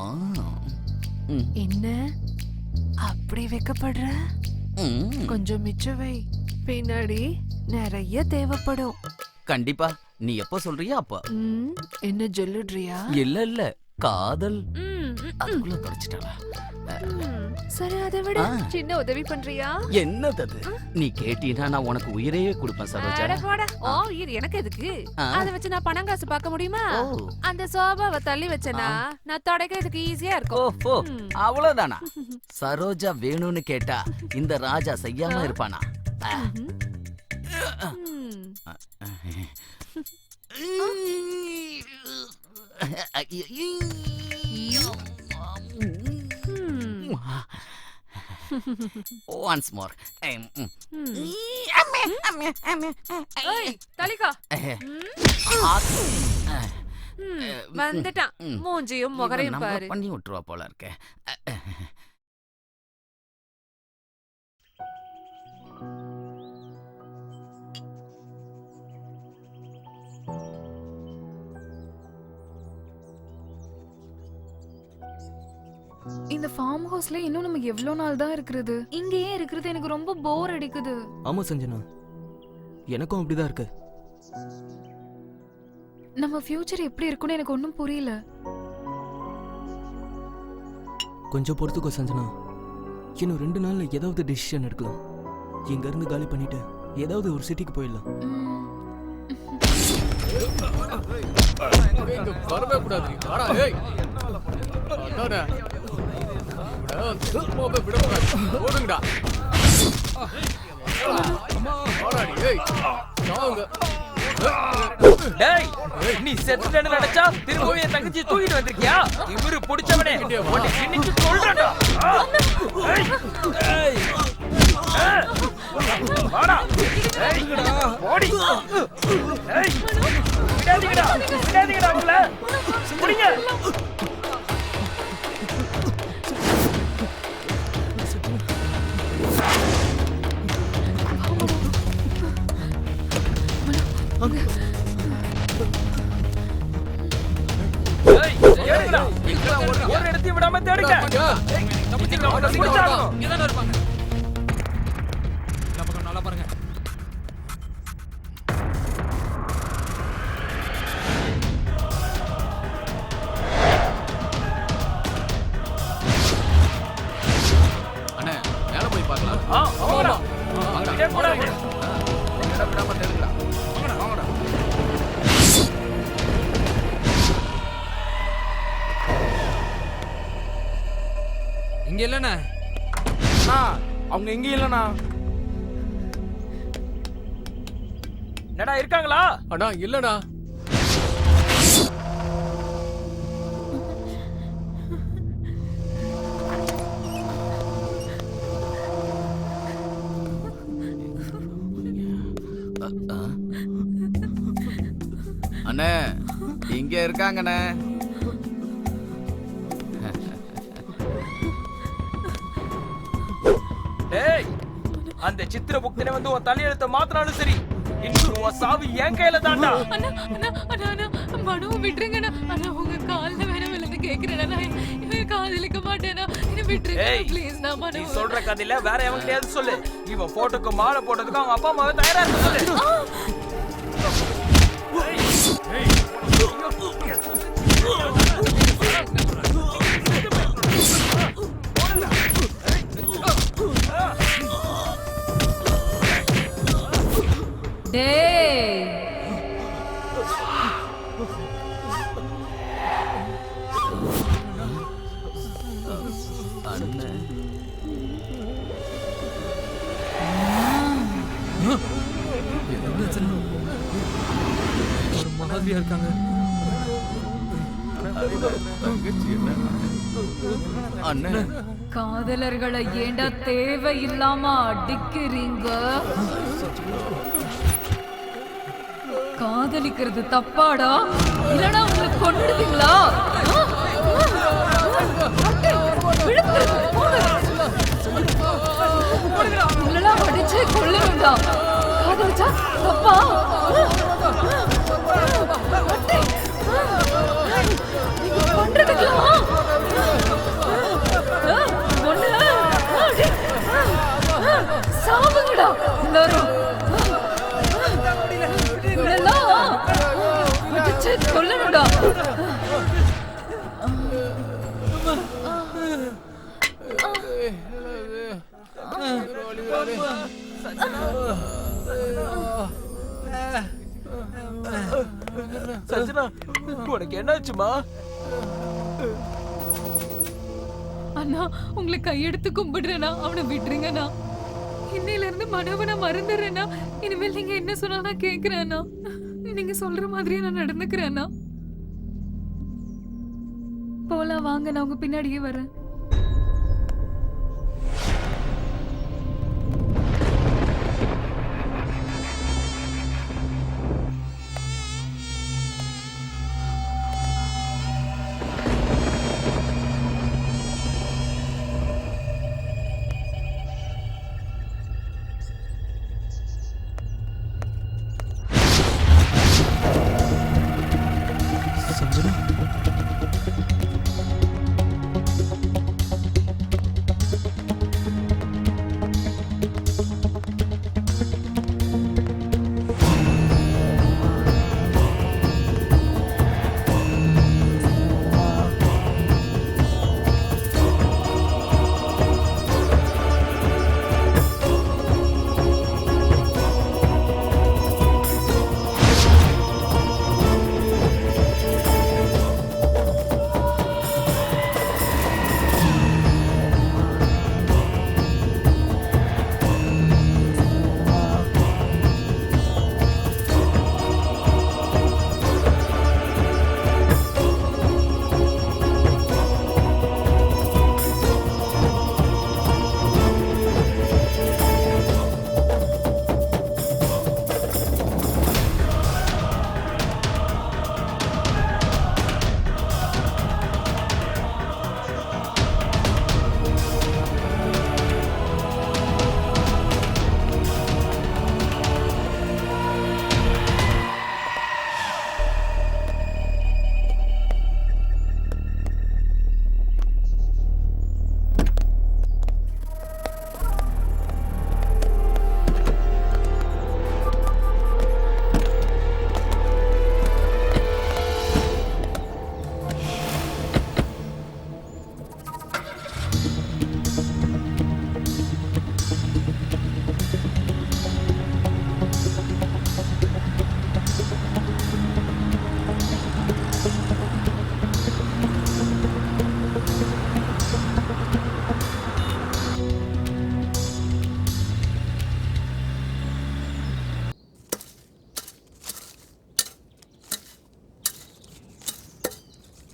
என்ன அப்படி வைக்கப்படுற? கொஞ்சம் மிச்சம் வை, பின்னாடி நிறைய தேவைப்படும். கண்டிப்பா. நீ எப்ப சொல்றியா அப்ப. என்ன ஜொல்லுட்றியா? இல்ல இல்ல, காதல். அதுக்குள்ள தொடச்சிட்டாளா? சரி, அதை விட சின்ன உதவி பண்றியா? என்னது அது? நீ கேட்டீனா நான் உனக்கு உயிரையே கொடுப்பேன் சரோஜா. அட போடா. ஓ, இது எனக்கு எதுக்கு? அத வச்சு நான் பணம் காசு பார்க்க முடியுமா? அந்த சோபாவை தள்ளி வச்சனா நான் தொடக்கிறதுக்கு ஈஸியா இருக்கும். ஓ, அவ்வளவுதானா? சரோஜா வேணும்னு கேட்டா இந்த ராஜா செய்யாம இருப்பானா? Once more. தலிகா வந்துட்டான். மூஞ்சியும் முகரையும் பாரு. பண்ணி விட்டுருவா போல இருக்க. இந்த ஃபார்ம் ஹவுஸ்ல இன்னும் நம்ம எவ்வளவு நாள் தான் இருக்கிறது? இங்கேயே இருக்கிறது எனக்கு ரொம்ப போர் அடிக்குது. ஆமா சஞ்சனா, எனக்கும் அப்படிதான் இருக்கு. நம்ம ஃபியூச்சர் எப்படி இருக்கும்னு எனக்கு ஒன்றும் புரியல. கொஞ்சம் பொறுத்துக்கோ சஞ்சனா, இன்னும் 2 நாள்ல ஏதாவது டிசிஷன் எடுக்கலாம். இங்க இருந்து காலி பண்ணிட்டு ஏதாவது ஒரு சிட்டிக்கு போயிடலாம். வரவே கூடாது. ஓடுங்கடா. டேய், நீ செத்துட்டேன்னு நினைச்சா திரும்பவும் என் தங்கச்சி தூக்கிட்டு வந்திருக்கியா? இவரு பிடிச்சவனே உன்னை கிண்ணிட்டு சொல்றடா. வாடா. ஓடி. விடாதீங்கடா, விடாதீங்கடா அவங்கள. புடிங்க. ஒரு இடத்தையும் விடாம தேடுங்க. நல்லா பாருங்க. அண்ணே, மேல போய் பார்க்கலாம். விடாம தேடுங்கடா. இங்க இல்லண்ணா. அவங்க எங்க இல்லண்ணா. என்னடா இருக்காங்களா? அண்ணா இல்லண்ணா. அண்ணே, இங்க இருக்காங்கண்ணே. டேய், அந்த சித்திர புக்தனை வந்து உன் தலையெழுத்த மாத்தினாலும் சரி, இன்னும் உன் சாவு என் கையில தான்டா. அண்ணா அண்ணா அண்ணா அண்ணா மனுவை விட்டுருங்கண்ணா. அண்ணா உங்க கால்ல வேணா விழுந்து கேக்குறேன். இவன் காதலிக்க மாட்டேனா, என்ன விட்டுருங்க ப்ளீஸ். நான் நீ மனு சொல்ற கதையில வேற எவங்கிட்டயாவது சொல்லு. இவன் போட்டோக்கு மாலை போட்டதுக்கு அவங்க அப்பா அம்மாவை தயாரா இருக்க சொல்லு. ஒரு மாதிரியா இருக்காங்க. காதலர்களை ஏண்டா தேவையில்லாம அடிக்கிறீங்க? காதலிக்கிறது தப்பாடா? இல்லனா உங்களை கொன்னுடுவீங்களா? உங்களெல்லாம் அடிச்சு கொல்லுவேண்டா. காதலிச்சா தப்பா? நீங்க பண்றதுக்கெல்லாம் சாவுங்கடா எல்லாரும். கொல்லணும்டா. சஞ்சனா, உனக்கு என்னாச்சுமா? அண்ணா, உங்களை கையெடுத்து கும்பிடுறேனா, அவனை விட்டுருங்கண்ணா. இன்னையில இருந்து மனவனை மறந்துடுறேன்னா. இனிமேல் நீங்க என்ன சொன்னாதான் கேக்குறேன்னா. நீங்க சொல்ற மாதிரியே நான் நடந்துக்கிறேன்னா. போலாம் வாங்க, நான் உங்க பின்னாடியே வரேன்.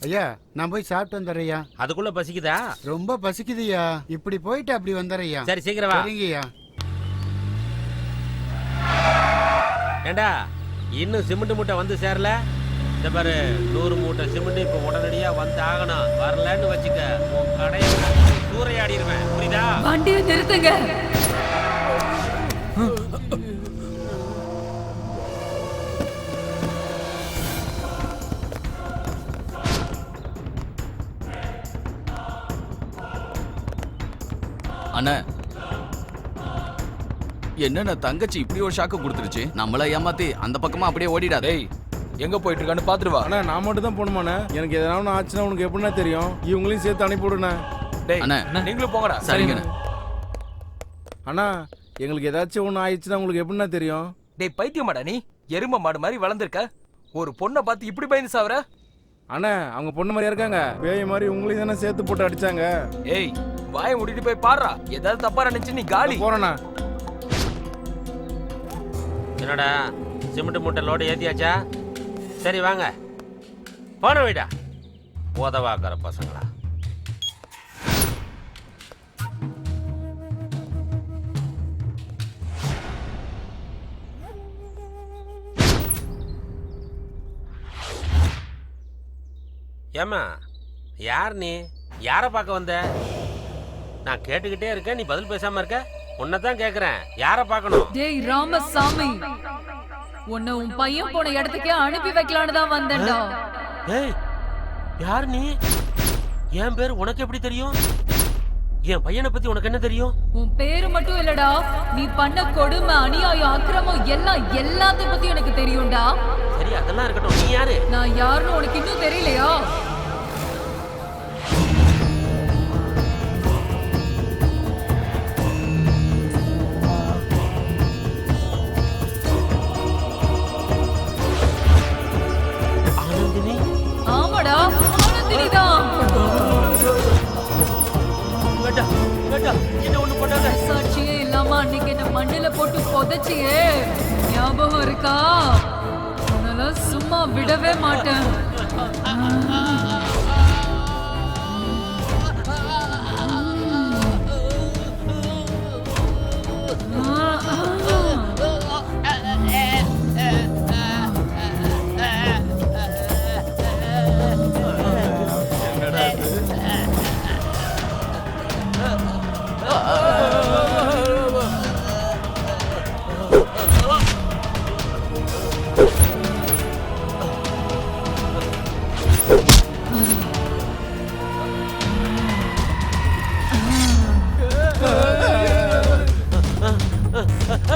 ஐயா, நான் போய் சாப்பிட்டு வந்துடுறேயா. அதுக்குள்ள பசிக்குதா? ரொம்ப பசிக்குதுயா. இப்படி போயிட்டு அப்படி வந்துடுறேயா. சரி, சீக்கிரம் வா. சரிங்கய்யா. ஏண்டா, இன்னும் சிமெண்ட் மூட்டை வந்து சேரல? இந்த பாரு, 100 மூட்டை சிமெண்ட் இப்ப உடனடியா வந்து ஆகணும். வரலன்னு வச்சுக்க, உன் கடையை சூறையாடிடுவேன். புரியுதா? வண்டியை நிறுத்துங்க. அண்ணா, என்னண்ணா தங்கச்சி இப்படி ஒரு ஷாக்கு கொடுத்துருச்சு. நம்மள ஏமாத்தி அந்த பக்கமா அப்படியே ஓடிடாதே. எங்க போயிட்டு இருக்கான்னு பாத்துருவா. அண்ணா, நான் மட்டும் தான் போகணுமாண்ணே? எனக்கு எதனா ஆச்சுன்னா உனக்கு எப்படின்னா தெரியும்? இவங்களையும் சேர்த்து அனுப்பி விடுண்ணே. அண்ணா, நீங்களும் போங்கடா. சரிங்கண்ணா. அண்ணா, எங்களுக்கு ஏதாச்சும் ஒண்ணு ஆயிடுச்சுன்னா உங்களுக்கு எப்படின்னா தெரியும்? டேய் பைத்தியமாடா நீ? எரும மாடு மாதிரி வளர்ந்துருக்க, ஒரு பொண்ணை பார்த்து இப்படி பயந்து சாவற? அண்ணா, அவங்க பொண்ணு மாதிரியா இருக்காங்க. பேய் மாதிரி உங்களையும் தானே சேர்த்து போட்டு அடிச்சாங்க. ஏய், வாயை மூடிட்டு போய் பாடுறா. ஏதாவது தப்பா நினைச்சு நீ காலி. போறேண்ணா. என்னடா சிமெண்ட் மூட்டை லோடு ஏத்தியாச்சா? சரி வாங்க போன வீடா உதவாக்கிற பசங்களா. ஏம்மா யார் நீ? யாரை பார்க்க வந்த? நான் கேட்டுக்கிட்டே இருக்கேன், நீ பதில் பேசாம இருக்க. உன்னைத்தான் கேக்குறேன், யாரை பார்க்கணும்? டேய் ராமசாமி, உன்னை உன் பையன் போன இடத்துக்கே அனுப்பி வைக்கலான்னு தான் வந்தேன்டா. ஏய் யார் நீ? என் பேர் உனக்கு எப்படி தெரியும்? என் பையனை பத்தி உனக்கு என்ன தெரியும்? உன் பேரு மட்டும் இல்லடா, நீ பண்ண கொடுமை, அநியாயம், அக்கிரமம் எல்லாத்தையும் பத்தி எனக்கு தெரியும்டா. சரி அதெல்லாம் இருக்கட்டும், நீ யாரு? நான் யாருன்னு உனக்கு இன்னும் தெரியலையா? ஆமாடா, ஆனந்தினிதான். சாட்சியே இல்லாம அன்னைக்கு என்ன மண்ணில போட்டு புதைச்சியே, ஞாபகம் இருக்கா? உன்னால சும்மா விடவே மாட்டேன்.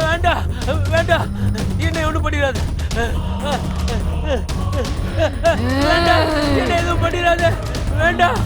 வேண்டாம் வேண்டாம், என்னை ஒண்ணும் பண்ணிடாது. வேண்டாம், என்னை எதுவும் பண்ணிடாது. வேண்டாம்.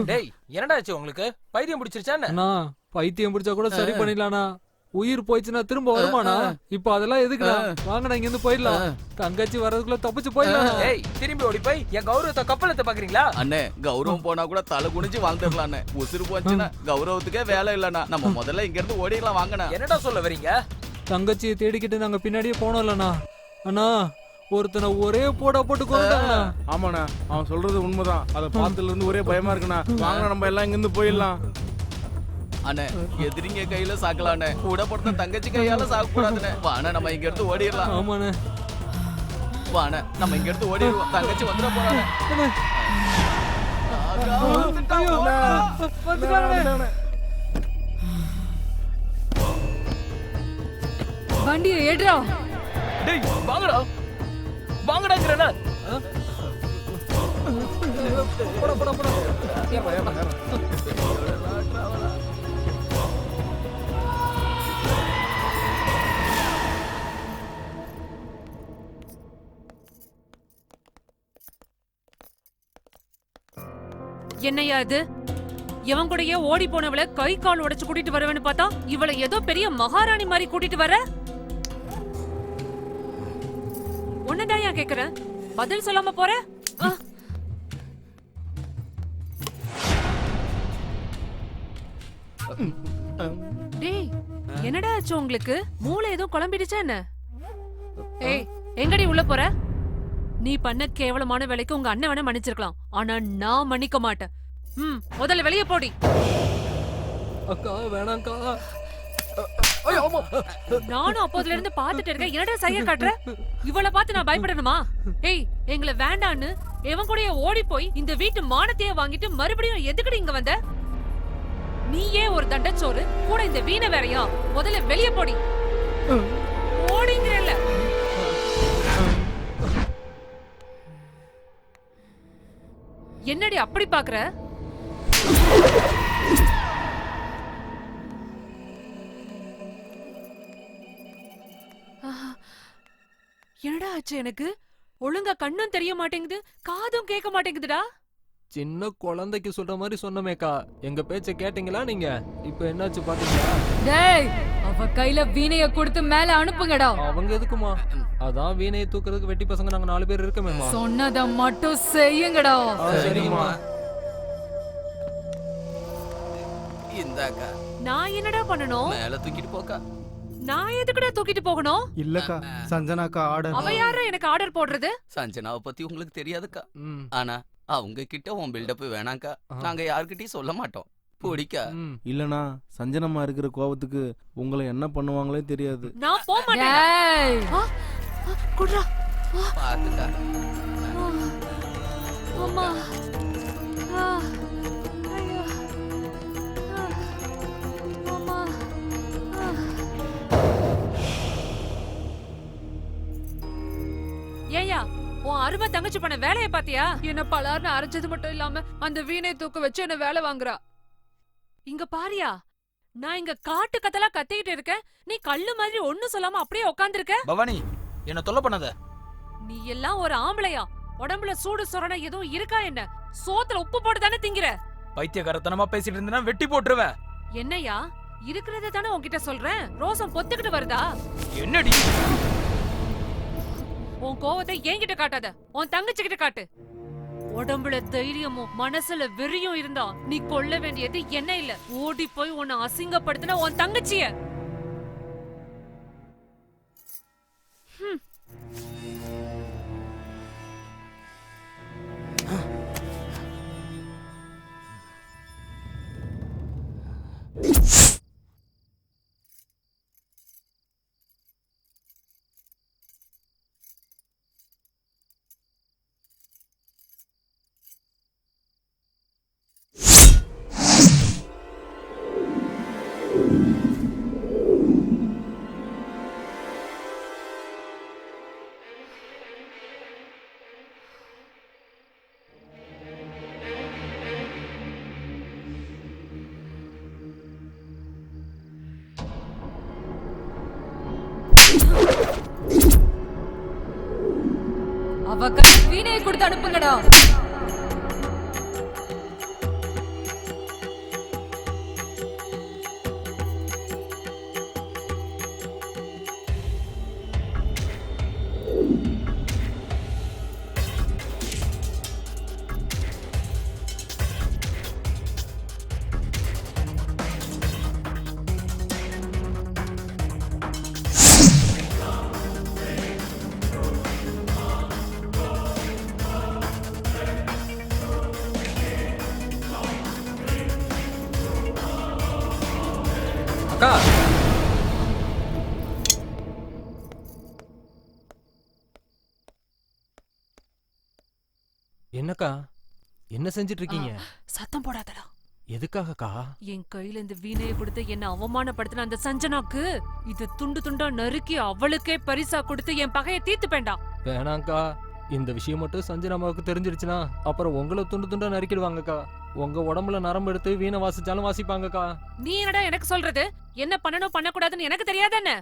டேய் என்னடா ஆச்சு உங்களுக்கு? பைத்தியம் பிடிச்சிருச்சா? அண்ணா பைத்தியம் பிடிச்சா கூட சரி பண்ணிடலாண்ணா. உயிர் போயிடுச்சுன்னா திரும்ப வருமாண்ணா? இப்ப அதெல்லாம் எதுக்குண்ணா? வாங்கண்ணா இங்க இருந்து போயிடலாம். தங்கச்சி வர்றதுக்குள்ள தப்பிச்சு போயிடலாம். ஏய் திரும்பி ஓடி போய் என் கௌரவத்தை கப்பலத்தை பாக்குறீங்களா? அண்ணே கௌரவம் போனா கூட தலை குனிஞ்சு வாழ்ந்துடலாம். உசுறு போச்சுன்னா கௌரவத்துக்கே வேலை இல்லண்ணா. நம்ம முதல்ல இங்க இருந்து ஓடிடலாம் வாங்கண்ணா. என்னடா சொல்ல வரீங்க? தங்கச்சியை தேடிக்கிட்டு நாங்க பின்னாடியே போனோம் இல்லண்ணா. அண்ணா ஒருத்தனை ஒரே போட்டா போட்டு கொண்டுட்டாங்கண்ணா. ஆமாண்ணா, அவன் சொல்றது உண்மைதான். அதை பார்த்ததுல இருந்து ஒரே பயமா இருக்குண்ணா. வாங்கண்ணா நம்ம எல்லாம் இங்க இருந்து போயிடலாம். அண்ணே எதிரிங்க கையில சாக்கலாண்ணே, கூட போட்ட தங்கச்சி கையால சாக்க கூடாதுண்ணே. வாண்ணா நம்ம இங்க இருந்து ஓடிடலாம். ஆமாண்ணே வாண்ணா நம்ம இங்க இருந்து ஓடிடுவோம். தங்கச்சி வந்துட போறாங்க. வண்டியை ஏடுறா. டேய் வாங்கடா வாங்கடாங்கறேனா? போடா போடா போடா. என்னையா இது? இவன் கூடயே ஓடி போனவளை கை கால் உடைச்சு கூட்டிட்டு வரவேன்னு பார்த்தா இவளை ஏதோ பெரிய மகாராணி மாதிரி கூட்டிட்டு வர. உன்னதான் ஏன் கேக்குறேன், பதில் சொல்லாம போற? டேய் என்னடா ஆச்சு உங்களுக்கு? மூளை ஏதோ குழம்பிடுச்சா என்ன? ஏய் எங்கடி உள்ள போற? நீ பண்ண கேவலமான வேலைக்கு உங்க அண்ணன் வேணா மன்னிச்சிருக்கலாம், ஆனா நான் மன்னிக்க மாட்டேன். முதல்ல வெளியே போடி. அக்கா வேணாம்க்கா. நானும் அப்போதுல இருந்து பாத்துட்டு இருக்கேன், என்னடா சைய காட்டுற? இவளை பார்த்து நான் பயப்படணுமா? ஏய் எங்களை வேண்டான்னு எவன் கூடயே ஓடி போய் இந்த வீட்டு மானத்தையே வாங்கிட்டு மறுபடியும் எதுக்குடி இங்க வந்த? நீயே ஒரு தண்டச்சோறு, கூட இந்த வீணை வேறையா? முதல்ல வெளியே போடி. ஓடிங்கறல்ல. என்னடி அப்படி பாக்குற? என்னடா ஆச்சு எனக்கு? ஒழுங்கா கண்ணும் தெரிய மாட்டேங்குது, காதும் கேட்க மாட்டேங்குதுடா. சின்ன குழந்தைக்கு சொல்ற மாதிரி சொன்னமேக்கா, எங்க பேச்ச கேட்டீங்களா நீங்க? இப்ப என்னாச்சு பாத்தீங்களா? டேய், அவ கையில வீணைய கொடுத்து மேல அனுப்புங்கடா. அவங்க எதுக்குமா? அதான் வீணையை தூக்குறதுக்கு வெட்டி பசங்க நாங்க 4 பேர் இருக்கமேமா. சொன்னத மட்டும் செய்யுங்கடா. சரிங்கம்மா. இந்தாக்கா. நான் என்னடா பண்ணணும்? மேல தூக்கிட்டு போக்கா. நான் எதுக்குடா தூக்கிட்டு போகணும்? இல்லக்கா, சஞ்சனாக்கா ஆர்டர். அவ யாரா எனக்கு ஆர்டர் போடுறது? சஞ்சனாவை பத்தி உங்களுக்கு தெரியாதுக்கா. ஆனா அவங்க கிட்ட உன் பில்டப் வேணாக்கா. நாங்க யார்கிட்டயும் சொல்ல மாட்டோம். பிடிக்கா? இல்லனா சஞ்சனமா இருக்கிற கோவத்துக்கு உங்களை என்ன பண்ணுவாங்களே தெரியாது. நான் போக மாட்டேன். குட்ரா. பாத்துக்கா. அம்மா. ஐயோ. அம்மா. ஏயா, உன் அருமை தங்கச்சி பண்ண வேலையை பாத்தியா? என்ன பலார்னு அரைச்சது மட்டும் இல்லாம அந்த வீணை தூக்க வச்சு என்ன வேலை வாங்குறா. இங்க பாரியா, நான் இங்க காட்டு கத்தலா கத்திக்கிட்டு இருக்கேன், நீ கல்லு மாதிரி ஒண்ணும் சொல்லாம அப்படியே உட்கார்ந்திருக்க. பவானி, என்ன தொல்லை பண்ணாத. நீ எல்லாம் ஒரு ஆம்பளையா? உடம்புல சூடு சொரணை எதுவும் இருக்கா என்ன? சோத்துல உப்பு போட்டு தானே திங்கிற? பைத்தியக்காரத்தனமா பேசிட்டு இருந்தனா வெட்டி போட்டுருவேன். என்னையா, இருக்கிறத தானே உன்கிட்ட சொல்றேன், ரோசம் பொத்துக்கிட்டு வருதா? என்னடி? உன் கோவத்தை என்கிட்ட காட்டாத, உன் தங்கச்சி கிட்ட காட்டு. உடம்புல தைரியமும் மனசுல வெறியும் இருந்தா நீ கொல்ல வேண்டியது என்ன இல்ல, ஓடி போய் உன்னை அசிங்கப்படுத்தின உன் தங்கச்சிய. அவ வீணையை கொடுத்து அனுப்புங்கடா. அக்கா, என்னக்கா என்ன செஞ்சிட்டு இருக்கீங்க? சத்தம் போடாதடா. எதுக்காகக்கா? என் கையில இந்த வீணையை கொடுத்து என்ன அவமானப்படுத்தின அந்த சஞ்சனாக்கு இது துண்டு துண்டா நறுக்கி அவளுக்கே பரிசா கொடுத்து என் பகையை தீர்த்துப்பேன்டா. வேணாங்க்கா, இந்த விஷயம் மட்டும் சஞ்சனாமாவுக்கு தெரிஞ்சிருச்சுன்னா அப்புறம் உங்களை துண்டு துண்டா நறுக்கிடுவாங்கக்கா. உங்க உடம்புல நரம்பு எடுத்து வீணை வாசிச்சாலும் வாசிப்பாங்கக்கா. நீ என்னடா எனக்கு சொல்றது? என்ன பண்ணணும் பண்ணக்கூடாதுன்னு எனக்கு தெரியாதானே?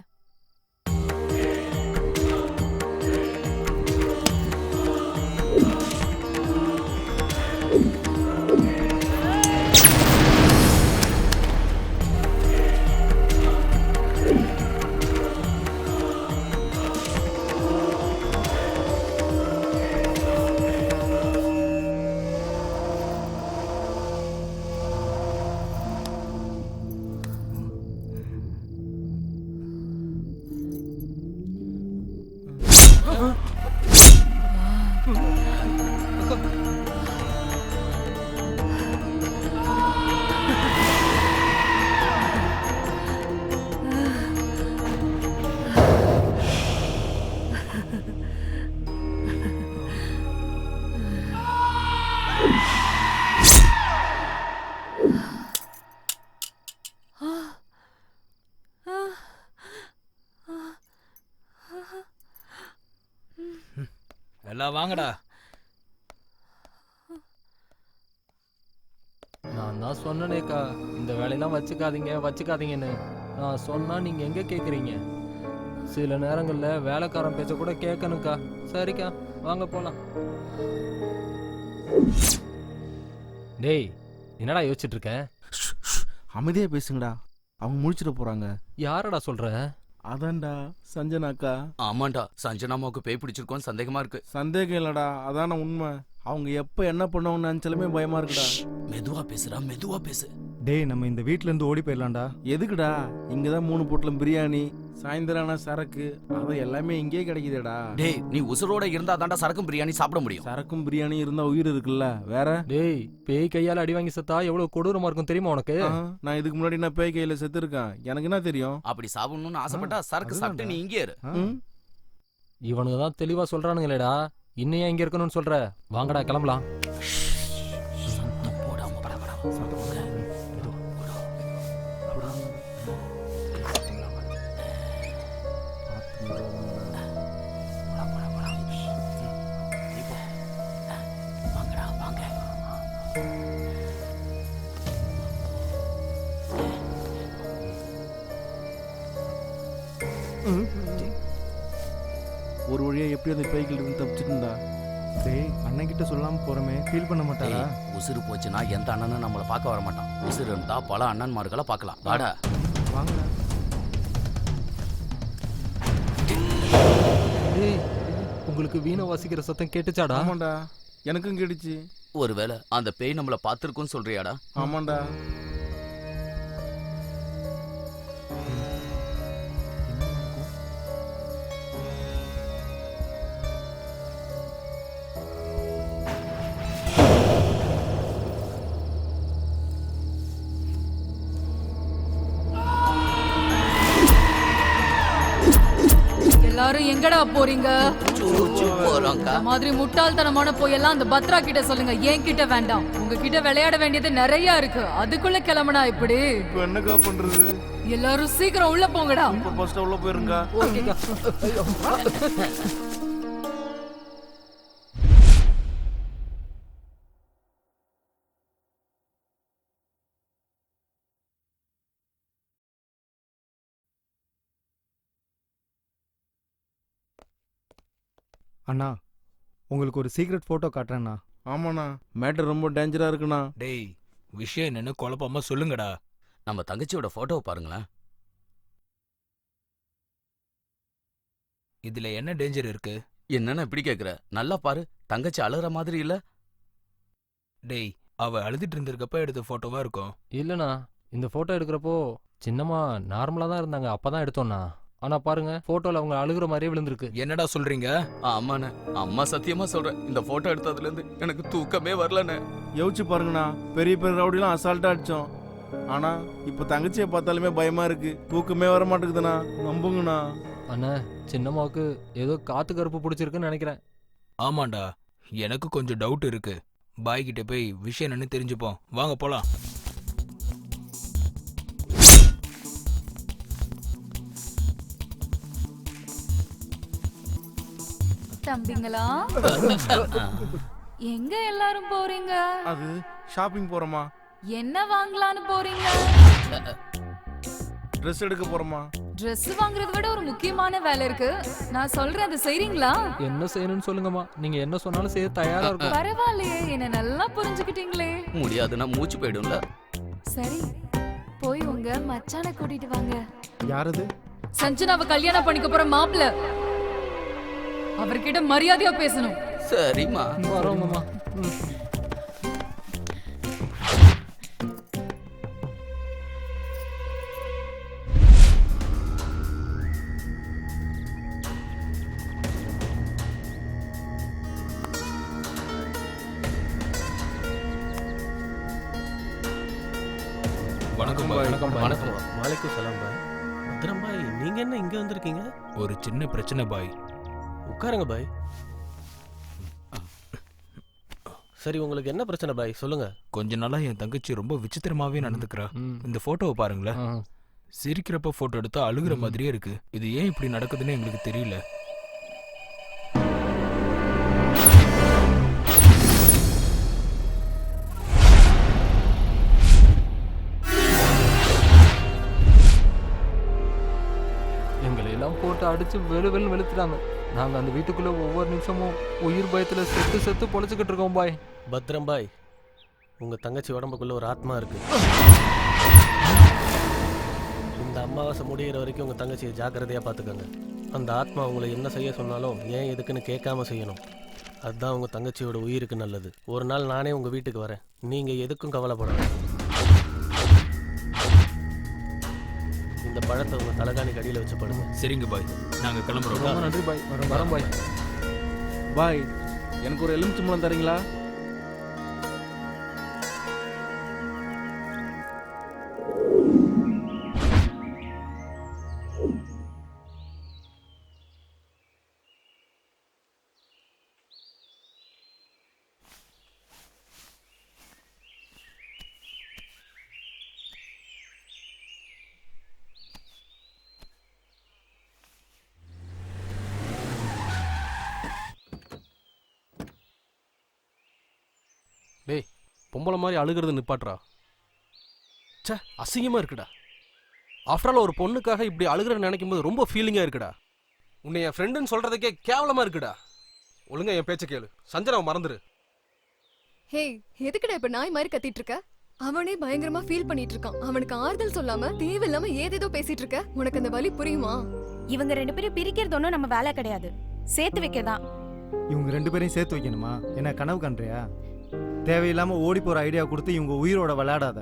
எல்லாம் வாங்கடா. நான் தான் சொன்னேனேக்கா, இந்த வேலையெல்லாம் வச்சுக்காதீங்கன்னு. நான் சொன்னா நீங்க எங்க கேக்குறீங்க? சில நேரங்கள்ல வேலைக்காரன் பேச்ச கூட கேட்கணுக்கா. சரிக்கா, வாங்க போலாம். டேய், என்னடா யோசிச்சுட்டு இருக்க? அமைதியா பேசுங்கடா, அவங்க முடிச்சிட போறாங்க. யாரடா சொல்ற? அதான்டா சஞ்சனாக்கா. ஆமாண்டா, சஞ்சனாமாவுக்கு பேய் பிடிச்சிருக்கோம் சந்தேகமா இருக்கு. சந்தேகம் இல்லடா, அதான உண்மை. அவங்க எப்ப என்ன பண்ணுவாங்கன்னு நினைச்சாலுமே பயமா இருக்குடா. மெதுவா பேசுறா, மெதுவா பேசு. டேய், நம்ம இந்த வீட்ல இருந்து ஓடி போயிடலாம்டா. எதுக்குடா? இங்கதான் 3 பொட்டலம் பிரியாணி, சாயந்தரம் சரக்கு, அது எல்லாமே இங்கே கிடைக்குதுடா. டேய், நீ உசுரோட இருந்தா தாண்டா சரக்கும் பிரியாணி சாப்பிட முடியும். சரக்கும் பிரியாணி இருந்தா உயிர் இருக்குல்ல, வேற? டேய், பேய் கையால அடி வாங்கி செத்தா எவ்வளவு கொடூரமா இருக்கும் தெரியுமா உனக்கு? நான் இதுக்கு முன்னாடி நான் பேய் கையில செத்து இருக்கேன், எனக்கு என்ன தெரியும்? அப்படி சாப்பிடணும்னு ஆசைப்பட்டா சரக்கு சாப்பிட்டு நீ இங்கே இரு. இவனுங்க தான் தெளிவா சொல்றானுங்களேடா, இன்னும் ஏன் இங்க இருக்கணும்னு சொல்ற? வாங்கடா கிளம்பலாம். ஒரு வழியா எப்படி அந்த பேய்கள் இருந்து தப்பிச்சுட்டா? டேய், அண்ணன் கிட்ட சொல்லாம போறமே, ஃபீல் பண்ண மாட்டாரா? உசுறு போச்சுன்னா எந்த அண்ணனும் நம்மளை பார்க்க வர மாட்டான். உசுறு இருந்தா பல அண்ணன்மார்களை பார்க்கலாம். வாடா வாங்கடா. டேய், உங்களுக்கு வீணை வாசிக்கிற சத்தம் கேட்டுச்சாடா? ஆமாண்டா, எனக்கும் கேட்டுச்சு. ஒருவேளை அந்த பேய் நம்மளை பார்த்துருக்குன்னு சொல்றியாடா? ஆமாண்டா. எல்லாரும் எங்கடா போறீங்க? போறோம்க்கா. இந்த மாதிரி முட்டாள்தனமான போயெல்லாம் அந்த பத்ரா கிட்ட சொல்லுங்க, என் கிட்ட வேண்டாம். உங்ககிட்ட விளையாட வேண்டியது நிறைய இருக்கு, அதுக்குள்ள கிளம்புனா இப்படி? இப்போ என்னக்கா பண்றது? எல்லாரும் சீக்கிரம் உள்ள போங்கடா. ஃபர்ஸ்ட் உள்ள போயிருங்க. ஓகேக்கா. அண்ணா, உங்களுக்கு ஒரு சீக்ரெட் போட்டோ காட்டுறேண்ணா. ஆமாண்ணா, மேட்டர் ரொம்ப டேஞ்சரா இருக்குண்ணா. டேய், விஷயம் என்னன்னு குழப்பமா சொல்லுங்கடா. நம்ம தங்கச்சியோட போட்டோவை பாருங்களேன். இதுல என்ன டேஞ்சர் இருக்கு? என்னன்னு இப்படி கேக்குற? நல்லா பாரு, தங்கச்சி அழுற மாதிரி இல்ல? டேய், அவ அழுதுட்டு இருந்திருக்கப்ப எடுத்த போட்டோவா இருக்கும். இல்லண்ணா, இந்த போட்டோ எடுக்கிறப்போ சின்னமா நார்மலா தான் இருந்தாங்க, அப்பதான் எடுத்தோம்னா. ஆனா பாருங்க, போட்டோல அவங்க அழுகுற மாதிரியே விழுந்திருக்கு. என்னடா சொல்றீங்க? ஆமாண்ணே, அம்மா சத்தியமா சொல்றேன், இந்த போட்டோ எடுத்ததுல இருந்து எனக்கு தூக்கமே வரலண்ணே. யோசிச்சு பாருங்கண்ணா, பெரிய பெரிய ரவுடிலாம் அசால்ட்டா அடிச்சோம். ஆனா இப்ப தங்கச்சியை பார்த்தாலுமே பயமா இருக்கு, தூக்கமே வர மாட்டேங்குதுண்ணா. நம்புங்கண்ணா. அண்ணா, சின்னம்மாவுக்கு ஏதோ காத்து கருப்பு பிடிச்சிருக்குன்னு நினைக்கிறேன். ஆமாண்டா, எனக்கு கொஞ்சம் டவுட் இருக்கு. பாய் கிட்ட போய் விஷயம் என்னன்னு தெரிஞ்சுப்போம். வாங்க போலாம். தம்பிங்களா, எங்க எல்லாரும் போறீங்க? அது ஷாப்பிங் போறோமா? என்ன வாங்கலான்னு போறீங்க? ட்ரெஸ் எடுக்க போறோமா? Dress வாங்குறத விட ஒரு முக்கியமான வேலை இருக்கு, நான் சொல்றேன், அதை செய்றீங்களா? என்ன செய்யணும்னு சொல்லுங்கம்மா, நீங்க என்ன சொன்னாலும் செய்ய தயாரா இருக்கும். பரவாயில்லையே, என்ன நல்லா புரிஞ்சுக்கிட்டீங்களே. முடியாதுன்னா மூச்சு போயிடும்ல. சரி, போய் உங்க மச்சானை கூட்டிட்டு வாங்க. யாரது? சஞ்சனாவை கல்யாணம் பண்ணிக்க போற மாப்பிள்ள, அவர்கிட்ட மரியாதையா பேசணும். சரிம்மா, வரோங்கம்மா. வணக்கம் பாய். வணக்கம். வாலைக்கும் சலாம் பாய். பத்ரம் பாய், நீங்க என்ன இங்க வந்திருக்கீங்க? ஒரு சின்ன பிரச்சனை பாய். உட்காருங்க பாய். சரி, உங்களுக்கு என்ன பிரச்சனை பாய், சொல்லுங்க. கொஞ்ச நாளா என் தங்கச்சி ரொம்ப விசித்திரமாவே நடந்துக்கிறா. இந்த போட்டோவை பாருங்களேன். சிரிக்கிறப்ப போட்டோ எடுத்தா அழுகுற மாதிரியே இருக்கு. இது ஏன் இப்படி நடக்குதுன்னு எங்களுக்கு தெரியல. போட்டு அடிச்சு வெளுன்னு வெளுத்துட்டாங்க. நாங்க அந்த வீட்டுக்குள்ள ஒவ்வொரு நிமிஷமும் உயிர் பயத்துல செத்து செத்து பொழைச்சிக்கிட்டு இருக்கோம் பாய். பத்ரம் பாய், உங்க தங்கச்சி உடம்புக்குள்ள ஒரு ஆத்மா இருக்கு. இந்த அமாவாசை முடிகிற வரைக்கும் உங்க தங்கச்சியை ஜாக்கிரதையா பார்த்துக்கோங்க. அந்த ஆத்மா உங்களை என்ன செய்ய சொன்னாலும் ஏன் எதுக்குன்னு கேட்காம செய்யணும். அதுதான் உங்க தங்கச்சியோட உயிருக்கு நல்லது. ஒரு நாள் நானே உங்க வீட்டுக்கு வரேன், நீங்க எதுக்கும் கவலைப்படாத. இந்த பழத்தை உங்க தலைகாணி கடியில வச்சு படுங்க. சரிங்க பாய், நாங்க கிளம்புறோம். ரொம்ப நன்றி பாய். வரோம் பாய். பாய், எனக்கு ஒரு எலுமிச்சம்பழம் தரீங்களா? டேய், பொம்பளை மாதிரி அழுகிறது நிப்பாட்றா. ச்சே, அசிங்கமாக இருக்குடா. ஆஃப்டர் ஆல் ஒரு பொண்ணுக்காக இப்படி அழுகிறன்னு நினைக்கும் போது ரொம்ப ஃபீலிங்காக இருக்குடா. உன்னை என் ஃப்ரெண்டுன்னு சொல்கிறதுக்கே கேவலமாக இருக்குடா. ஒழுங்கா என் பேச்சை கேளு, சஞ்சனாவை மறந்துடு. ஹே, எதுக்குடா இப்ப நாய் மாதிரி கத்திட்டு இருக்க? அவனே பயங்கரமா ஃபீல் பண்ணிட்டு இருக்கான். அவனுக்கு ஆறுதல் சொல்லாம தேவையில்லாம ஏதேதோ பேசிட்டு இருக்க. உனக்கு அந்த வலி புரியுமா? இவங்க 2 பேரும் பிரிக்கிறது ஒன்றும் நம்ம வேலை கிடையாது, சேர்த்து வைக்கதான். இவங்க 2 பேரையும் சேர்த்து வைக்கணுமா? என்ன கனவு கண்றியா? தேவையில்லாம ஓடி போற ஐடியா கொடுத்து இவங்க உயிரோட விளையாடாத.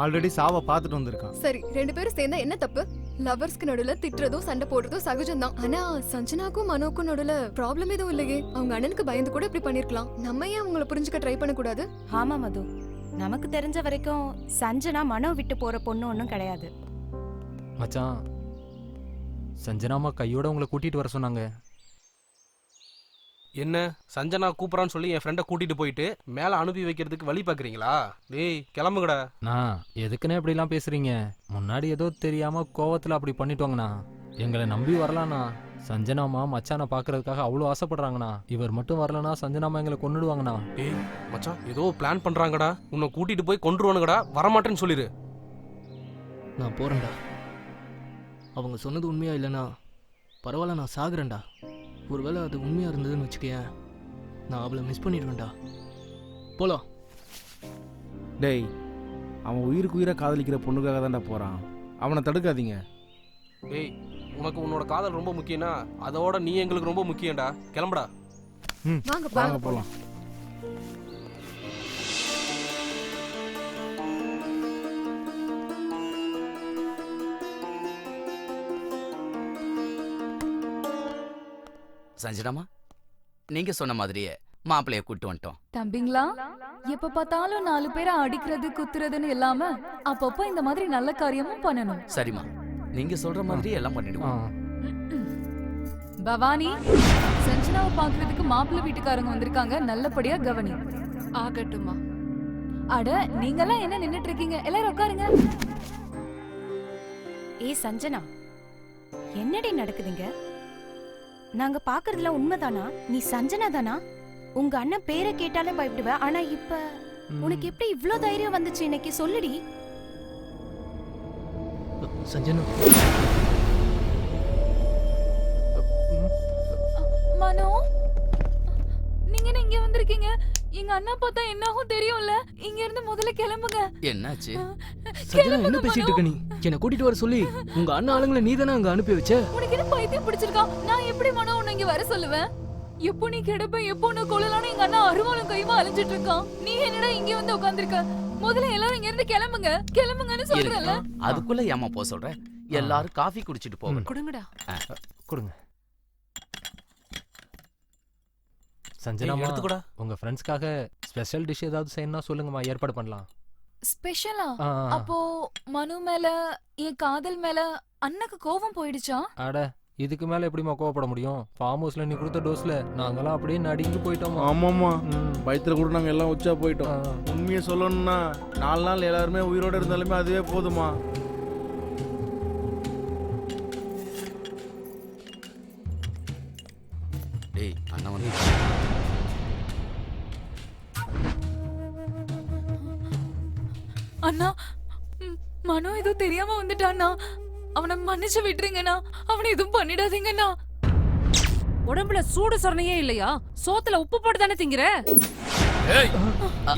ஆல்ரெடி சாவை பார்த்துட்டு வந்திருக்கான். சரி, 2 பேரும் சேர்ந்தா என்ன தப்பு? லவர்ஸ்க்கு நடுவுல திட்டுறதும் சண்டை போடுறதும் சகஜம்தான். ஆனா சஞ்சனாக்கும் மனோக்கும் நடுவுல ப்ராப்ளம் எதுவும் இல்லையே. அவங்க அண்ணனுக்கு பயந்து கூட இப்படி பண்ணிருக்கலாம். நம்ம ஏன் அவங்கள புரிஞ்சுக்க ட்ரை பண்ண கூடாது? ஆமா மது, நமக்கு தெரிஞ்ச வரைக்கும் சஞ்சனா மனோ விட்டு போற பொண்ணு ஒன்றும் கிடையாது. மச்சான், சஞ்சனாமா கையோட உங்களை கூட்டிட்டு வர சொன்னாங்க. என்ன சஞ்சனா கூப்பிட்றான்னு சொல்லி என் ஃப்ரெண்டை கூட்டிட்டு போயிட்டு மேலே அனுப்பி வைக்கிறதுக்கு வழி பார்க்குறீங்களா? டேய் கிளம்புங்கடா. நான் எதுக்குன்னு இப்படிலாம் பேசுறீங்க? முன்னாடி ஏதோ தெரியாம கோவத்துல அப்படி பண்ணிட்டோங்கண்ணா. எங்களை நம்பி வரலாண்ணா. சஞ்சனாமா மச்சானை பார்க்கறதுக்காக அவ்வளோ ஆசைப்படுறாங்கண்ணா. இவர் மட்டும் வரலனா சஞ்சனாமா எங்களை கொன்னுடுவாங்கண்ணா. டேய் மச்சான், ஏதோ பிளான் பண்ணுறாங்கடா. உன்னை கூட்டிட்டு போய் கொன்றுவானுங்கடா. வரமாட்டேன்னு சொல்லிடு. நான் போறேன்டா. அவங்க சொன்னது உண்மையா இல்லைன்னா பரவாயில்ல, நான் சாகுறேன்டா. ஒருவேளை அது உண்மையா இருந்ததுன்னு வச்சுக்கேன், நான் அவளை மிஸ் பண்ணிடுவேன்டா. போலாம். டேய், அவன் உயிருக்கு உயிராக காதலிக்கிற பொண்ணுக்காக தான்டா போகிறான். அவனை தடுக்காதீங்க. டேய், உனக்கு உன்னோட காதல் ரொம்ப முக்கியம்னா அதோட நீ எங்களுக்கு ரொம்ப முக்கியம்டா. கிளம்புடா. வாங்க போகலாம். சஞ்சனாமா, நீங்க சொன்ன மாதிரியே மாப்பிள்ளைய கூட்டு வந்துட்டோம். தம்பிங்களா, எப்ப பார்த்தாலும் 4 பேரை அடிக்கிறது குத்துறதுன்னு இல்லாம அப்பப்போ இந்த மாதிரி நல்ல காரியமும் பண்ணணும். சரிம்மா, நீங்க சொல்ற மாதிரி எல்லாம் பண்ணிடுவோம். பவானி, சஞ்சனாவை பாக்குறதுக்கு மாப்பிள்ளை வீட்டுக்காரங்க வந்திருக்காங்க, நல்லபடியா கவனி. ஆகட்டுமா. அட, நீங்கெல்லாம் என்ன நின்னுட்டு இருக்கீங்க? எல்லாரும் உட்காருங்க. ஏய் சஞ்சனா, என்னடி நடக்குதுங்க? நாங்க பாக்குறதுல உண்மைதானா? நீ சஞ்சனா தானா? உங்க அண்ணன் பேரை கேட்டாலே பயப்படுவ, ஆனா இப்ப உனக்கு எப்படி இவ்ளோ தைரியம் வந்துச்சு? இன்னைக்கு சொல்லுடி. சஞ்சனா, மனோ, நீங்க என்ன இங்க வந்திருக்கீங்க? எங்க அண்ணா பார்த்தா என்னாகும் தெரியும்ல. இங்க இருந்து முதல்ல கிளம்புங்க. என்னாச்சு? சஞ்சனா, என்ன பேசிட்டு இருக்க நீ? என்ன கூட்டிட்டு வர சொல்லி உங்க அண்ணா ஆளுங்களை நீ தானே அங்க அனுப்பி வச்ச? உனக்கு என்ன பைத்தியம் பிடிச்சிருக்கா? நான் எப்படி மனோ உன்னை இங்க வர சொல்லுவேன்? எப்போ நீ கிடப்ப, எப்போ நான் கொள்ளலான்னு எங்க அண்ணா அருவாளும் கைமா அழிஞ்சிட்டு இருக்கான். நீ என்னடா இங்க வந்து உட்கார்ந்திருக்க? முதல்ல எல்லாரும் இங்க இருந்து கிளம்புங்க, கிளம்புங்கன்னு சொல்றேன்ல. அதுக்குள்ள ஏமா போ சொல்ற? எல்லாரும் காஃபி குடிச்சிட்டு போங்க. கொடுங்கடா. கொடுங்க. சஞ்சனாமா, எடுத்துக்கூடா. உங்க ஃப்ரெண்ட்ஸ்க்காக ஸ்பெஷல் டிஷ் ஏதாவது செய்யணும்னா சொல்லுங்கம்மா, ஏற்பாடு பண்ணலாம். ஸ்பெஷலா? அப்போ மனு மேல, என் காதல் மேல அண்ணனுக்கு கோபம் போயிடுச்சா? அட, இதுக்கு மேல எப்படிமா கோவப்பட முடியும்? ஃபார்ம் ஹவுஸ்ல நீ கொடுத்த டோஸ்ல நாங்கெல்லாம் அப்படியே நடுங்கி போயிட்டோம். ஆமாம்மா, பயத்துல கூட நாங்க எல்லாம் உச்சா போயிட்டோம். உண்மையை சொல்லணும்னா 4 நாள் எல்லாருமே உயிரோட இருந்தாலுமே அதுவே போதுமா. டேய், அண்ணா வந்து அண்ணா, மனோ ஏதோ தெரியாம வந்துட்டான்னா, அவனை மன்னிச்சு விட்டுருங்கண்ணா. அவனை எதுவும் பண்ணிடாதீங்கண்ணா. உடம்புல சூடு சொரணையே இல்லையா? சோத்துல உப்பு போட்டு தானே திங்கிற? ஏய்,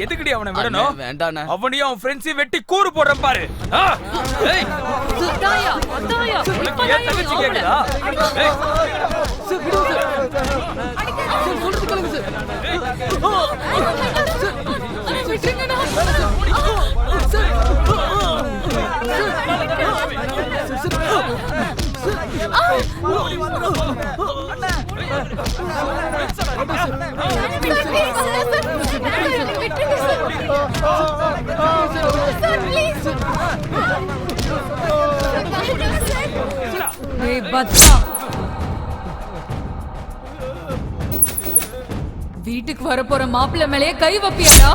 எதுக்குடி அவனை விடணும்? வேண்டாண்ணே. அவனையும் அவன் ஃப்ரெண்ட்ஸையும் வெட்டி கூறு போடுறேன் பாரு. ஏய், அதாயா, அதாயா. உனக்கு ஏன் தங்கச்சி கேக்குதா? ஏய், ஏய் பத்மா, வீட்டுக்கு வரப்போற மாப்பிள்ளை மேலேயே கை வைப்பியாடா?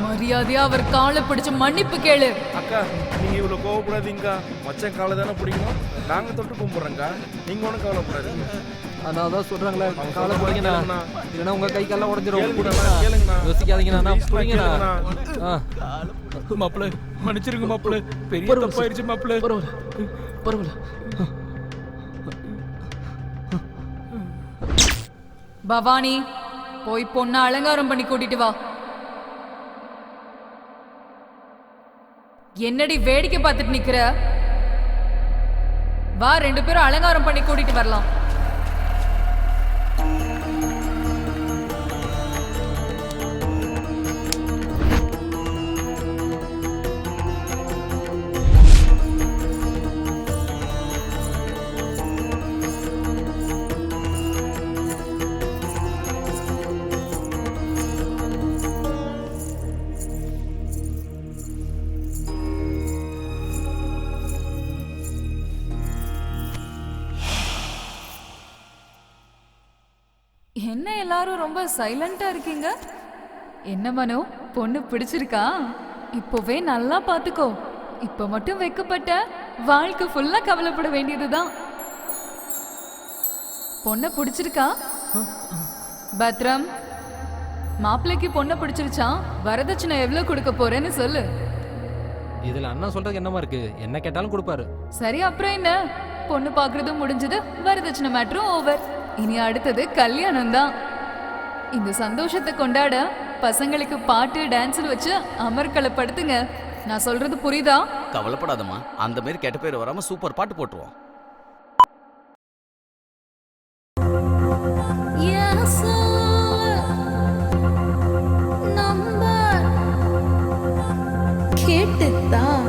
மரியாதையா அவர் காலை பிடிச்சு மன்னிப்பு கேளு. அக்கா நீங்க இவ்வளவு கோவப்படாதீங்கக்கா. மச்சான் காலை தானே பிடிக்கணும், நாங்க தொட்டு கும்பிடுறோங்க. நீங்க ஒன்றும் கவலைப்படாதீங்க. அதான் சொல்றாங்களே, காலை பிடிங்கண்ணா, இல்லைன்னா உங்க கை கால உடஞ்சிரும். கேளுங்கண்ணா, யோசிக்காதீங்கண்ணா, பிடிங்கண்ணா. மாப்பிள்ள மன்னிச்சிருங்க மாப்பிள்ள, பெரிய தப்பாயிருச்சு மாப்பிள்ள. பரவாயில்ல. பவானி, போய் பொண்ணை அலங்காரம் பண்ணி கூட்டிட்டு வா. என்னடி வேடிக்கை பார்த்துட்டு நிக்கிற? வா, 2 பேரும் அலங்காரம் பண்ணி கூட்டிட்டு வரலாம். என்ன எல்லாரும் ரொம்ப சைலண்டா இருக்கீங்க? என்ன மனோ, பொண்ணு பிடிச்சிருக்கா? இப்போவே நல்லா பாத்துக்கோ. இப்ப மட்டும் வெக்கப்பட்ட, வாழ்க்கை ஃபுல்லா கவலைப்பட வேண்டியதுதான். பொண்ணை பிடிச்சிருக்கா? பத்ரம், மாப்பிள்ளைக்கு பொண்ணை பிடிச்சிருச்சா? வரதட்சணை எவ்வளவு கொடுக்க போறேன்னு சொல்லு. இதுல அண்ணா சொல்றதுக்கு என்னமா இருக்கு? என்ன கேட்டாலும் கொடுப்பாரு. சரி, அப்புறம் என்ன? பொண்ணு பாக்குறதும் முடிஞ்சது, வரதட்சணை மேட்டரும் ஓவர். இனி அடுத்தது கல்யாணம் தான். இந்த சந்தோஷத்தை கொண்டாட பசங்களுக்கு பாட்டு டான்ஸ் வச்சு அமர்க்கலப்படுத்துங்க. நான் சொல்றது புரியுதா? கவலைப்படாதம்மா, அந்த மாதிரி கெட்ட பேர் வராம சூப்பர் பாட்டு போட்டுருவோம். கேட்டுத்தான்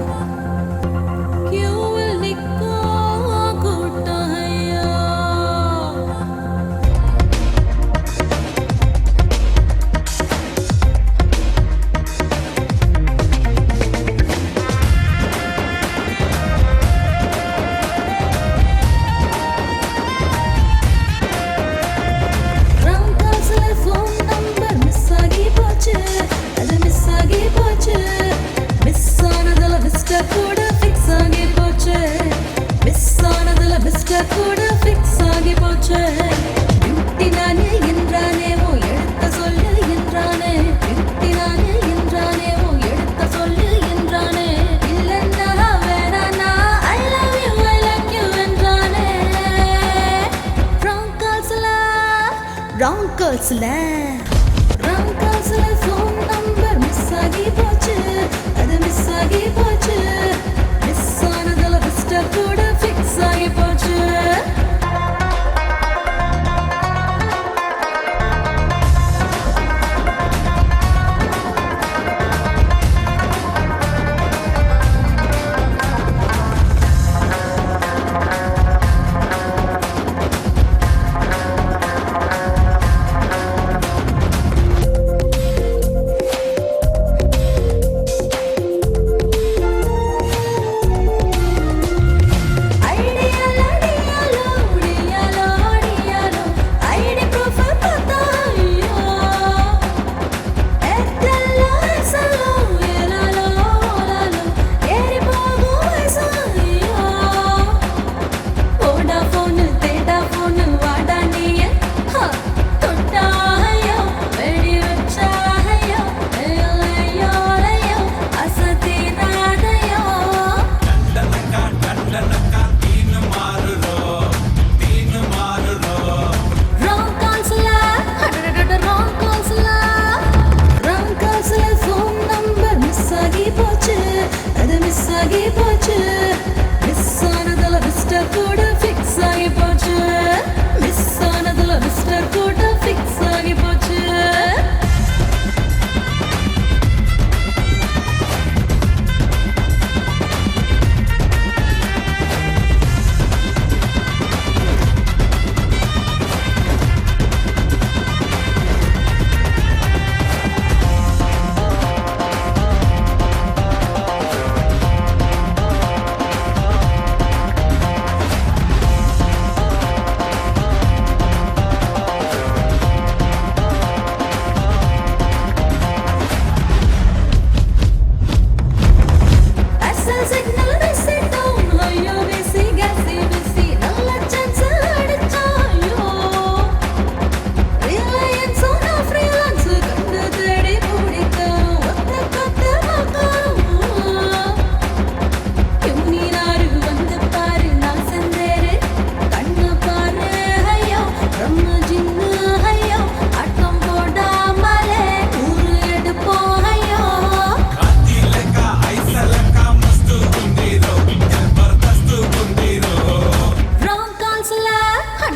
phone number miss ஆகி போச்சு, அது miss ஆகி போச்சு. Miss ஆனதுல Mr. கூட fix ஆகி போச்சு.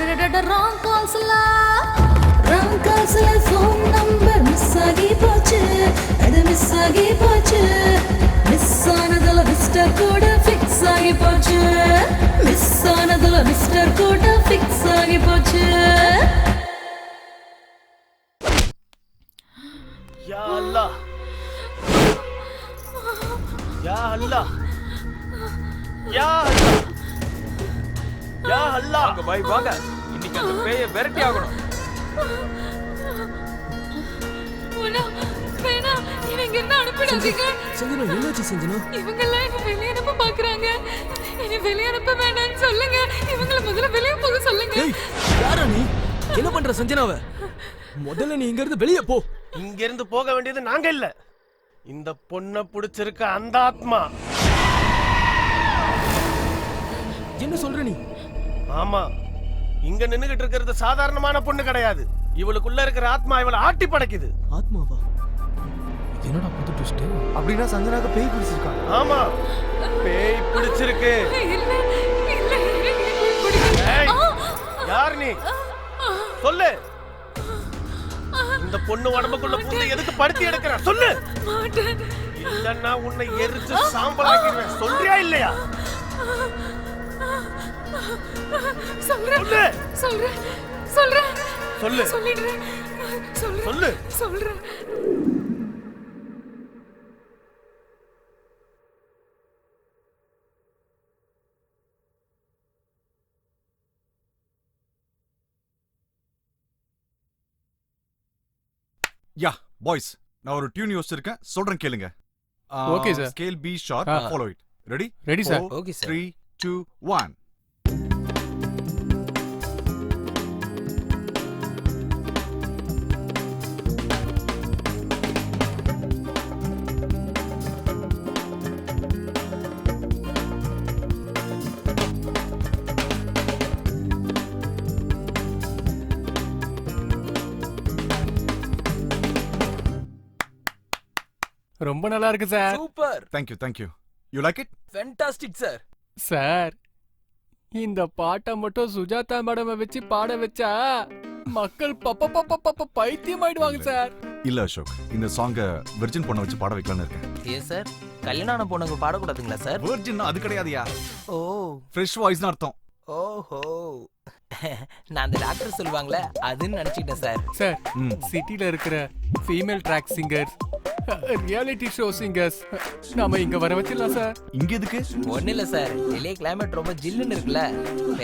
ராங் கால்ஸ்ல ஃபோன் நம்பர் மிஸ் ஆகி போச்சு, அது மிஸ் ஆகி போச்சு. மிஸ் ஆனதுல மிஸ்டர் கூட ஃபிக்ஸ் ஆகி போச்சு, மிஸ் ஆனதுல மிஸ்டர் கூட ஃபிக்ஸ் ஆகி போச்சு. யா அல்லாஹ், யா அல்லாஹ், யா அல்லாஹ், யா அல்லாஹ். வாங்க பாய் வாங்க, இன்னைக்கு அந்த பேயை விரட்டி ஆகணும். சஞ்சனா என்னாச்சு சஞ்சனா? இவங்க எல்லாம் என்ன வெளியே அனுப்ப பாக்குறாங்க. என்ன வெளியே அனுப்ப வேண்டாம்னு சொல்லுங்க. இவங்கள முதல்ல வெளியே போக சொல்லுங்க. யாரா நீ? என்ன பண்ற சஞ்சனாவ? முதல்ல நீ இங்க இருந்து வெளியே போ. இங்க இருந்து போக வேண்டியது நாங்க இல்ல, இந்த பொண்ண புடிச்சிருக்க அந்த ஆத்மா. என்ன சொல்ற நீ? ஆமா, இங்க நின்னுகிட்டு இருக்கிறது சாதாரணமான பொண்ணு கிடையாது. இவளுக்குள்ள இருக்கிற ஆத்மா இவளை ஆட்டி படைக்குது. ஆத்மாவா? என்னடா புது ட்விஸ்ட்? அப்படின்னா சஞ்சனாக்கு பேய் பிடிச்சிருக்கா? ஆமா, பேய் பிடிச்சிருக்கு. ஏய், யார் நீ? சொல்லு. இந்த பொண்ணு உடம்புக்குள்ள பூந்து எதுக்கு படுத்தி எடுக்கிற? சொல்லு. இல்லன்னா உன்னை எரிச்சு சாம்பலாக்கிடுவேன். சொல்றியா இல்லையா? சொல்றேன் சொல்றேன் சொல்லு. சொல்லிடுறேன். சொல்லு. சொல்றேன். யா பாய்ஸ், நான் ஒரு டியூன் யோசிச்சிருக்கேன், சொல்றேன் கேளுங்க. Okay, sir. Scale B sharp, follow it. Ready? Ready, sir. Okay, sir. 3 2 1. ரொம்ப நல்லா இருக்கு sir. Super. Thank you. You like it? Fantastic sir. Sir, இந்த பாட்டை மட்டும் சுஜாதா மேடம் வச்சு பாட வச்சா மக்கள் பைத்தியம் ஆயிடுவாங்க சார். இல்ல அசோக், இந்த சாங்க வெர்ஜின் பொண்ண வச்சு பாட வைக்கலாம்னு இருக்கேன். ஏன் சார், கல்யாணம் பொண்ணுங்க பாடக்கூடாதுங்களா சார்? வெர்ஜின் அது கிடையாதுயா. ஓ, ஃப்ரெஷ் வாய்ஸ்னு அர்த்தம். ஓஹோ, நான் அந்த டாக்டர் சொல்லுவாங்களே அதுன்னு நினைச்சிட்டேன் சார். சார், சிட்டில இருக்கிற female track singers, reality show singers நாம இங்க வர வச்சிடலாம் சார். இங்க எதுக்கு? ஒண்ணு இல்ல சார், வெளியே கிளைமேட் ரொம்ப ஜில்லுன்னு இருக்குல்ல,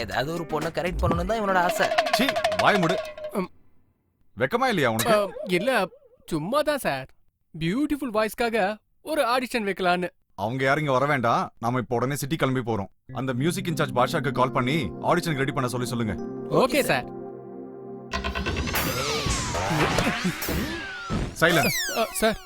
ஏதாவது ஒரு பொண்ணை கரெக்ட் பண்ணணும் தான் இவனோட ஆசை. சீ, வாய் மூடு. வெக்கமா இல்லையா உனக்கு? இல்ல, சும்மா தான் சார். பியூட்டிஃபுல் வாய்ஸ்க்காக ஒரு ஆடிஷன் வைக்கலான்னு. அவங்க யாரும் இங்க வர வேண்டாம், நாம இப்போ உடனே சிட்டி கிளம்பி போறோம். அந்த மியூசிக் இன்சார்ஜ் பாஷாக்கு கால் பண்ணி ஆடிஷனுக்கு ரெடி பண்ண சொல்லுங்க. Okay sir. சைலன்ஸ். சார்,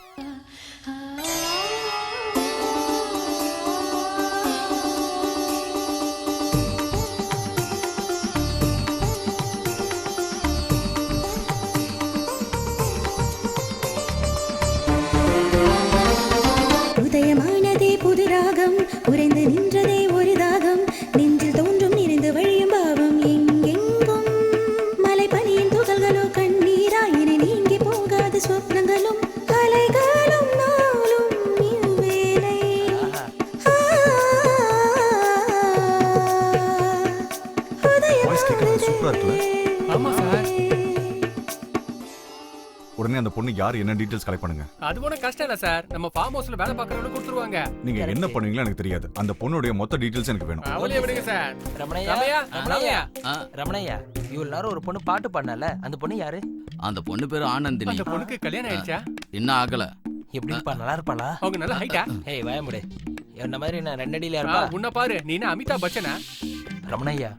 உதயமானதே புது ராகம், உறைந்து நின்றதே ஒரு தாகம், நெஞ்சில் தோன்றும் நிறைந்து வழியும் பாவம் எங்கெங்கும். மலை பனியின் துகள்களோ கண்ணீராயினை நீங்கி போகாத சொப்னங்களும் கலைகளும் நாளும் இவ்வேளை. சூப்பரா இருக்குல்ல? ஆமா சார். உடனே அந்த பொண்ணு யார் என்ன டீடைல்ஸ் கலெக்ட் பண்ணுங்க. அது ஒன்றும் கஷ்டம் இல்ல சார், நம்ம ஃபார்ம் ஹவுஸ்ல வேலை பார்க்கறவங்க கொடுத்துருவாங்க. நீங்க என்ன பண்ணுவீங்களோ எனக்கு தெரியாது, அந்த பொண்ணுடைய மொத்த டீடைல்ஸ் எனக்கு வேணும். அவளே விடுங்க சார். ரமணையா, இவ்வளவு நேரம் ஒரு பொண்ணு பாட்டு பாடினால, அந்த பொண்ணு யாரு? அந்த பொண்ணு பேரு ஆனந்தினி. அந்த பொண்ணுக்கு கல்யாணம் ஆயிடுச்சா? இன்னும் ஆகல. எப்படிப்பா, நல்லா இருப்பாளா? அவங்க நல்ல ஹைட்டா? ஏய் வாயமுடே, என்ன மாதிரி நான் ரெண்டடியில இருப்பா. உன்ன பாரு, நீ என்ன அமிதாப் பச்சனா? ரமணையா,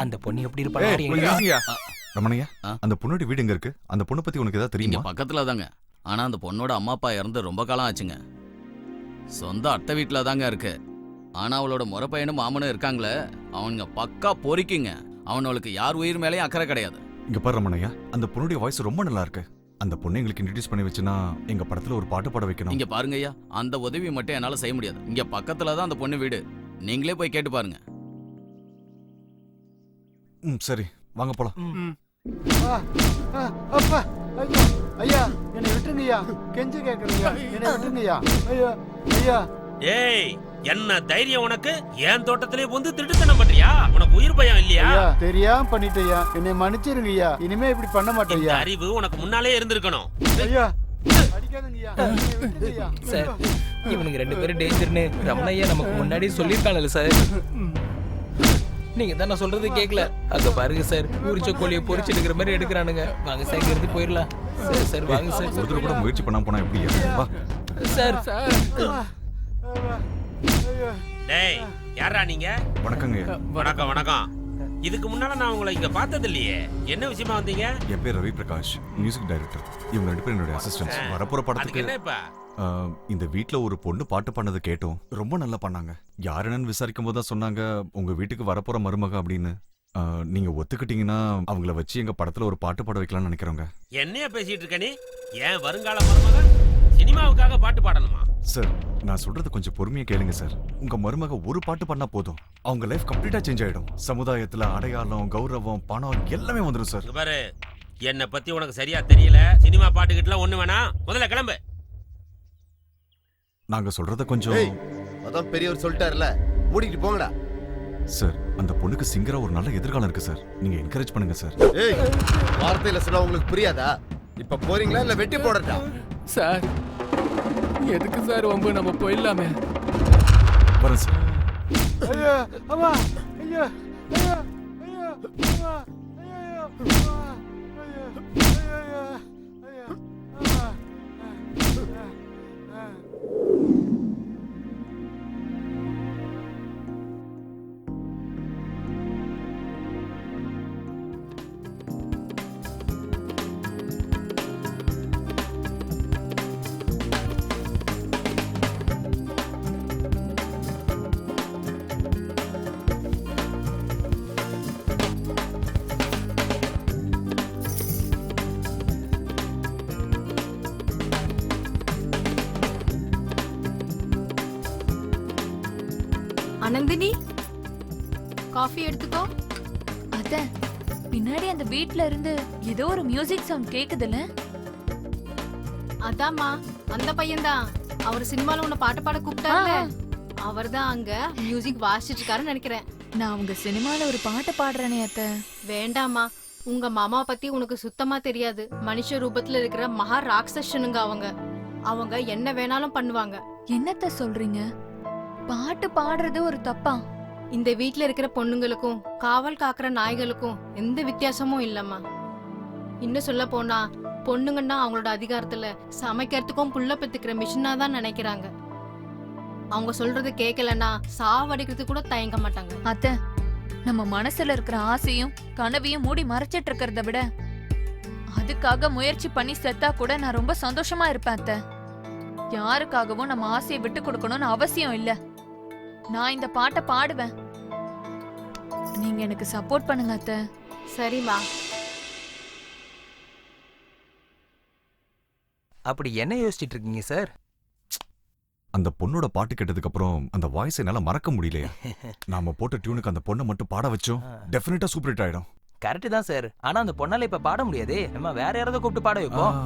அந்த பொண்ணு எப்படி ஏய், இருப்பா? ரமணையா, அந்த பொண்ணோட வீடு எங்க இருக்கு? அந்த பொண்ணை பத்தி உனக்கு ஏதாவது தெரியுமா? பக்கத்துல தாங்க. ஆனா அந்த பொண்ணோட அம்மா அப்பா இறந்து ரொம்ப காலம் ஆச்சுங்க. சொந்த அத்தை வீட்டுல தாங்க இருக்கு. ஆனா அவளோட முறை பையனும் மாமனும் இருக்காங்களே, அவங்க பக்கா பொறிக்குங்க. அவனுக்கு யார் உயிர் மேலேயும் அக்கறை கிடையாது. இங்க பாரு ரமணையா, அந்த பொண்ணுடைய வாய்ஸ் ரொம்ப நல்லா இருக்கு. அந்த பொண்ணை எங்களுக்கு இன்ட்ரோடியூஸ் பண்ணி வச்சுனா எங்க படத்துல ஒரு பாட்டு பாட வைக்கணும். இங்க பாருங்க ஐயா, அந்த உதவி மட்டும் என்னால செய்ய முடியாது. இங்க பக்கத்துல தான் அந்த பொண்ணு வீடு, நீங்களே போய் கேட்டு பாருங்க. சரி வாங்க போலாம். அப்பா ஐயா ஐயா என்னை விட்டுருங்கய்யா, கெஞ்சி கேட்கறீங்க, என்னை விட்டுருங்கய்யா. ஐயா ஐயா. ஏய், என்ன தைரியம் உனக்கு? என் தோட்டத்திலே வந்து திருட்டுத்தனம் பண்றியா? உனக்கு உயிர் பயம் இல்லையா? ஐயா தெரியாம பண்ணிட்டேயா, என்னை மன்னிச்சிருங்கய்யா, இனிமே இப்படி பண்ண மாட்டேயா. அறிவு உனக்கு முன்னாலே இருந்திருக்கணும். ஐயா அடிக்காதங்கய்யா, என்னை விட்டுருங்கய்யா. சார் இவனுங்க 2 பேரும் டேஞ்சர்னு ரமணையா நமக்கு முன்னாடி சொல்லியிருக்காங்கல்ல சார். நீங்க தான் நான் சொல்றது கேட்கல. அங்க பாருங்க சார், உரிச்ச கோழியை பொரிச்சு எடுக்கிற மாதிரி எடுக்கிறானுங்க. வாங்க சார், இங்க இருந்து போயிடலாம். சார் சார் வாங்க சார். ஒருத்தர் கூட முயற்சி பண்ணாம போனா எப்படி? வா சார். டேய், யாரா நீங்க? வணக்கங்க. வணக்கம் வணக்கம். இதுக்கு முன்னால நான் உங்களை இங்க பார்த்தது இல்லையே. என்ன விஷயமா வந்தீங்க? என் பேர் ரவி பிரகாஷ், மியூசிக் டைரக்டர். இவங்க 2 பேரும் என்னுடைய அசிஸ்டன்ட்ஸ். வரப்போற படத்துக்கு என்ன இப்ப? இந்த வீட்ல ஒரு பொண்ணு பாட்டு பண்ணது கேட்டோம். ரொம்ப நல்லா பண்ணாங்க. யாருன்னு விசாரிக்கும் போது தான் சொன்னாங்க உங்க வீட்டுக்கு வரப்போற மருமக அப்படின்னு. நீங்க ஒத்துக்கிட்டீங்கன்னா அவங்கள வச்சு எங்க படத்துல ஒரு பாட்டு பாட வைக்கலாம்னு நினைக்கிறோங்க. என்னைய பேசிட்டு இருக்க நீ? ஏன் வருங்கால மருமக சினிமாவுக்காக பாட்டு பாடணுமா? சார் நான் சொல்றது கொஞ்சம் பொறுமையா கேளுங்க சார். உங்க மருமக ஒரு பாட்டு பண்ணா போதும், அவங்க லைஃப் கம்ப்ளீட்டா சேஞ்ச் ஆயிடும். சமுதாயத்துல அடையாளம், கௌரவம், பணம் எல்லாமே வந்துடும் சார். பாரு, என்னை பத்தி உனக்கு சரியா தெரியல. சினிமா பாட்டுக்கிட்டலாம் ஒண்ணு வேணாம். முதல்ல கிளம்பு. நாங்க சொல்றத கொஞ்சம். அதான் பெரியவர் சொல்லிட்டாருல, மூடிட்டு போங்கடா. சார் அந்த பொண்ணுக்கு சிங்கரா ஒரு நல்ல எதிர்காலம் இருக்கு சார். நீங்க என்கரேஜ் பண்ணுங்க சார். ஏய், வார்த்தையில சொன்னா உங்களுக்கு புரியாதா? இப்ப போறீங்களா இல்ல வெட்டி போடட்டா? சார் எதுக்கு சார் வம்பு, நம்ம போயிடலாமே. வரேன் சார். ஐயா அம்மா ஐயா ஐயா ஐயா அம்மா ஐயா அம்மா ஐயா ஐயா ஐயா அம்மா. அனந்தினி, காஃபி எடுத்துக்கோ. அத பின்னாடி அந்த வீட்ல இருந்து ஏதோ ஒரு மியூசிக் சவுண்ட் கேக்குதுல? அதாம்மா, அந்த பையன்தான். அவர் சினிமால உன்னை பாட்டு பாட கூப்பிட்டாருல, அவர்தான் அங்க மியூசிக் வாசிச்சிட்டு இருக்காருன்னு நினைக்கிறேன். நான் உங்க சினிமால ஒரு பாட்டு பாடுறேனே அத்த. வேண்டாமா, உங்க மாமா பத்தி உனக்கு சுத்தமா தெரியாது. மனுஷ ரூபத்துல இருக்கிற மகா ராட்சசனுங்க அவங்க என்ன வேணாலும் பண்ணுவாங்க. என்னத்த சொல்றீங்க? பாட்டு பாடுறது ஒரு தப்பா? இந்த வீட்ல இருக்கிற பொண்ணுங்களுக்கும் காவல் காக்குற நாய்களுக்கும் எந்த வித்தியாசமும் இல்லம்மா. இன்னும் சொல்ல போனா பொண்ணுங்கன்னா அவங்களோட அதிகாரத்துல சமைக்கிறதுக்கும் புள்ள பெத்துக்கிற மிஷினா தான் நினைக்கிறாங்க. அவங்க சொல்றது கேட்கலன்னா சாவடிக்கிறதுக்கு கூட தயங்க மாட்டாங்க. அத்த, நம்ம மனசுல இருக்கிற ஆசையும் கனவையும் மூடி மறைச்சிட்டு இருக்கிறத விட அதுக்காக முயற்சி பண்ணி செத்தா கூட நான் ரொம்ப சந்தோஷமா இருப்பேன் அத்த. யாருக்காகவும் நம்ம ஆசையை விட்டு கொடுக்கணும்னு அவசியம் இல்ல. நான் இந்த பாட்டை பாடுவேன், நீங்க எனக்கு சப்போர்ட் பண்ணுங்க அத்த. சரிமா. அப்படி என்ன யோசிச்சிட்டு இருக்கீங்க சார்? அந்த பொண்ணோட பாட்டு கேட்டதுக்கு அப்புறம் அந்த வாய்ஸ் என்னால மறக்க முடியலையா. நாம போட்ட டியூனுக்கு அந்த பொண்ணை மட்டும் பாட வச்சோம், டெஃபினட்டா சூப்பர் ஹிட் ஆயிடும். கரெக்ட் தான் சார். ஆனா அந்த பொண்ணால இப்ப பாட முடியாதே. நம்ம வேற யாராவது கூப்பிட்டு பாட வைப்போம்.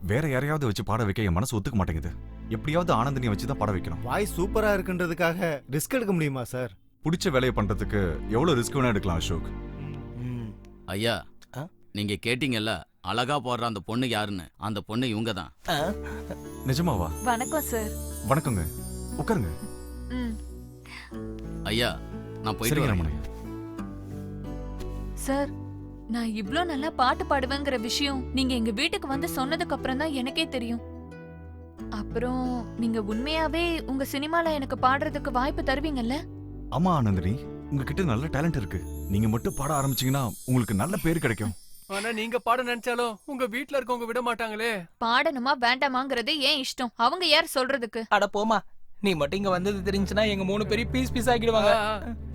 வேற யாரையாவது வச்சு பாட வைக்க என் மனசு ஒத்துக்க மாட்டேங்குது. எப்படியாவது ஆனந்தினியை வச்சு தான் பாட வைக்கணும். வாய்ஸ் சூப்பரா இருக்குன்றதுக்காக ரிஸ்க் எடுக்க முடியுமா சார்? பிடிச்ச வேலையை பண்றதுக்கு எவ்வளவு ரிஸ்க் வேணா எடுக்கலாம் அசோக். ஐயா, நீங்க கேட்டீங்கல்ல அழகா போடுற அந்த பொண்ணு யாருன்னு? அந்த பொண்ணு இவங்க தான். நிஜமாவா? வணக்கம் சார். வணக்கங்க, உட்காருங்க. ஐயா நான் போயிட்டு வரேன். சார், நான் இவ்ளோ நல்லா பாட்டு பாடுவேங்கிற விஷயம் நீங்க எங்க வீட்டுக்கு வந்து சொன்னதுக்கு அப்புறம் தான் எனக்கே தெரியும். அப்புறம் நீங்க உண்மையாவே உங்க சினிமால எனக்கு பாடுறதுக்கு வாய்ப்பு தருவீங்கல்ல? ஆமா ஆனந்தினி, உங்ககிட்ட நல்ல டேலண்ட் இருக்கு. நீங்க மட்டும் பாட ஆரம்பிச்சீங்கன்னா உங்களுக்கு நல்ல பேர் கிடைக்கும். ஆனா நீங்க பாட நினைச்சாலும் உங்க வீட்ல இருக்கவங்க விட மாட்டாங்களே. பாடணுமா வேண்டாமாங்கிறது ஏன் இஷ்டம், அவங்க யார் சொல்றதுக்கு? அட போமா, நீ மட்டும் இங்க வந்தது தெரிஞ்சுனா எங்க 3 பேரும் பீஸ் ஆகிடுவாங்க.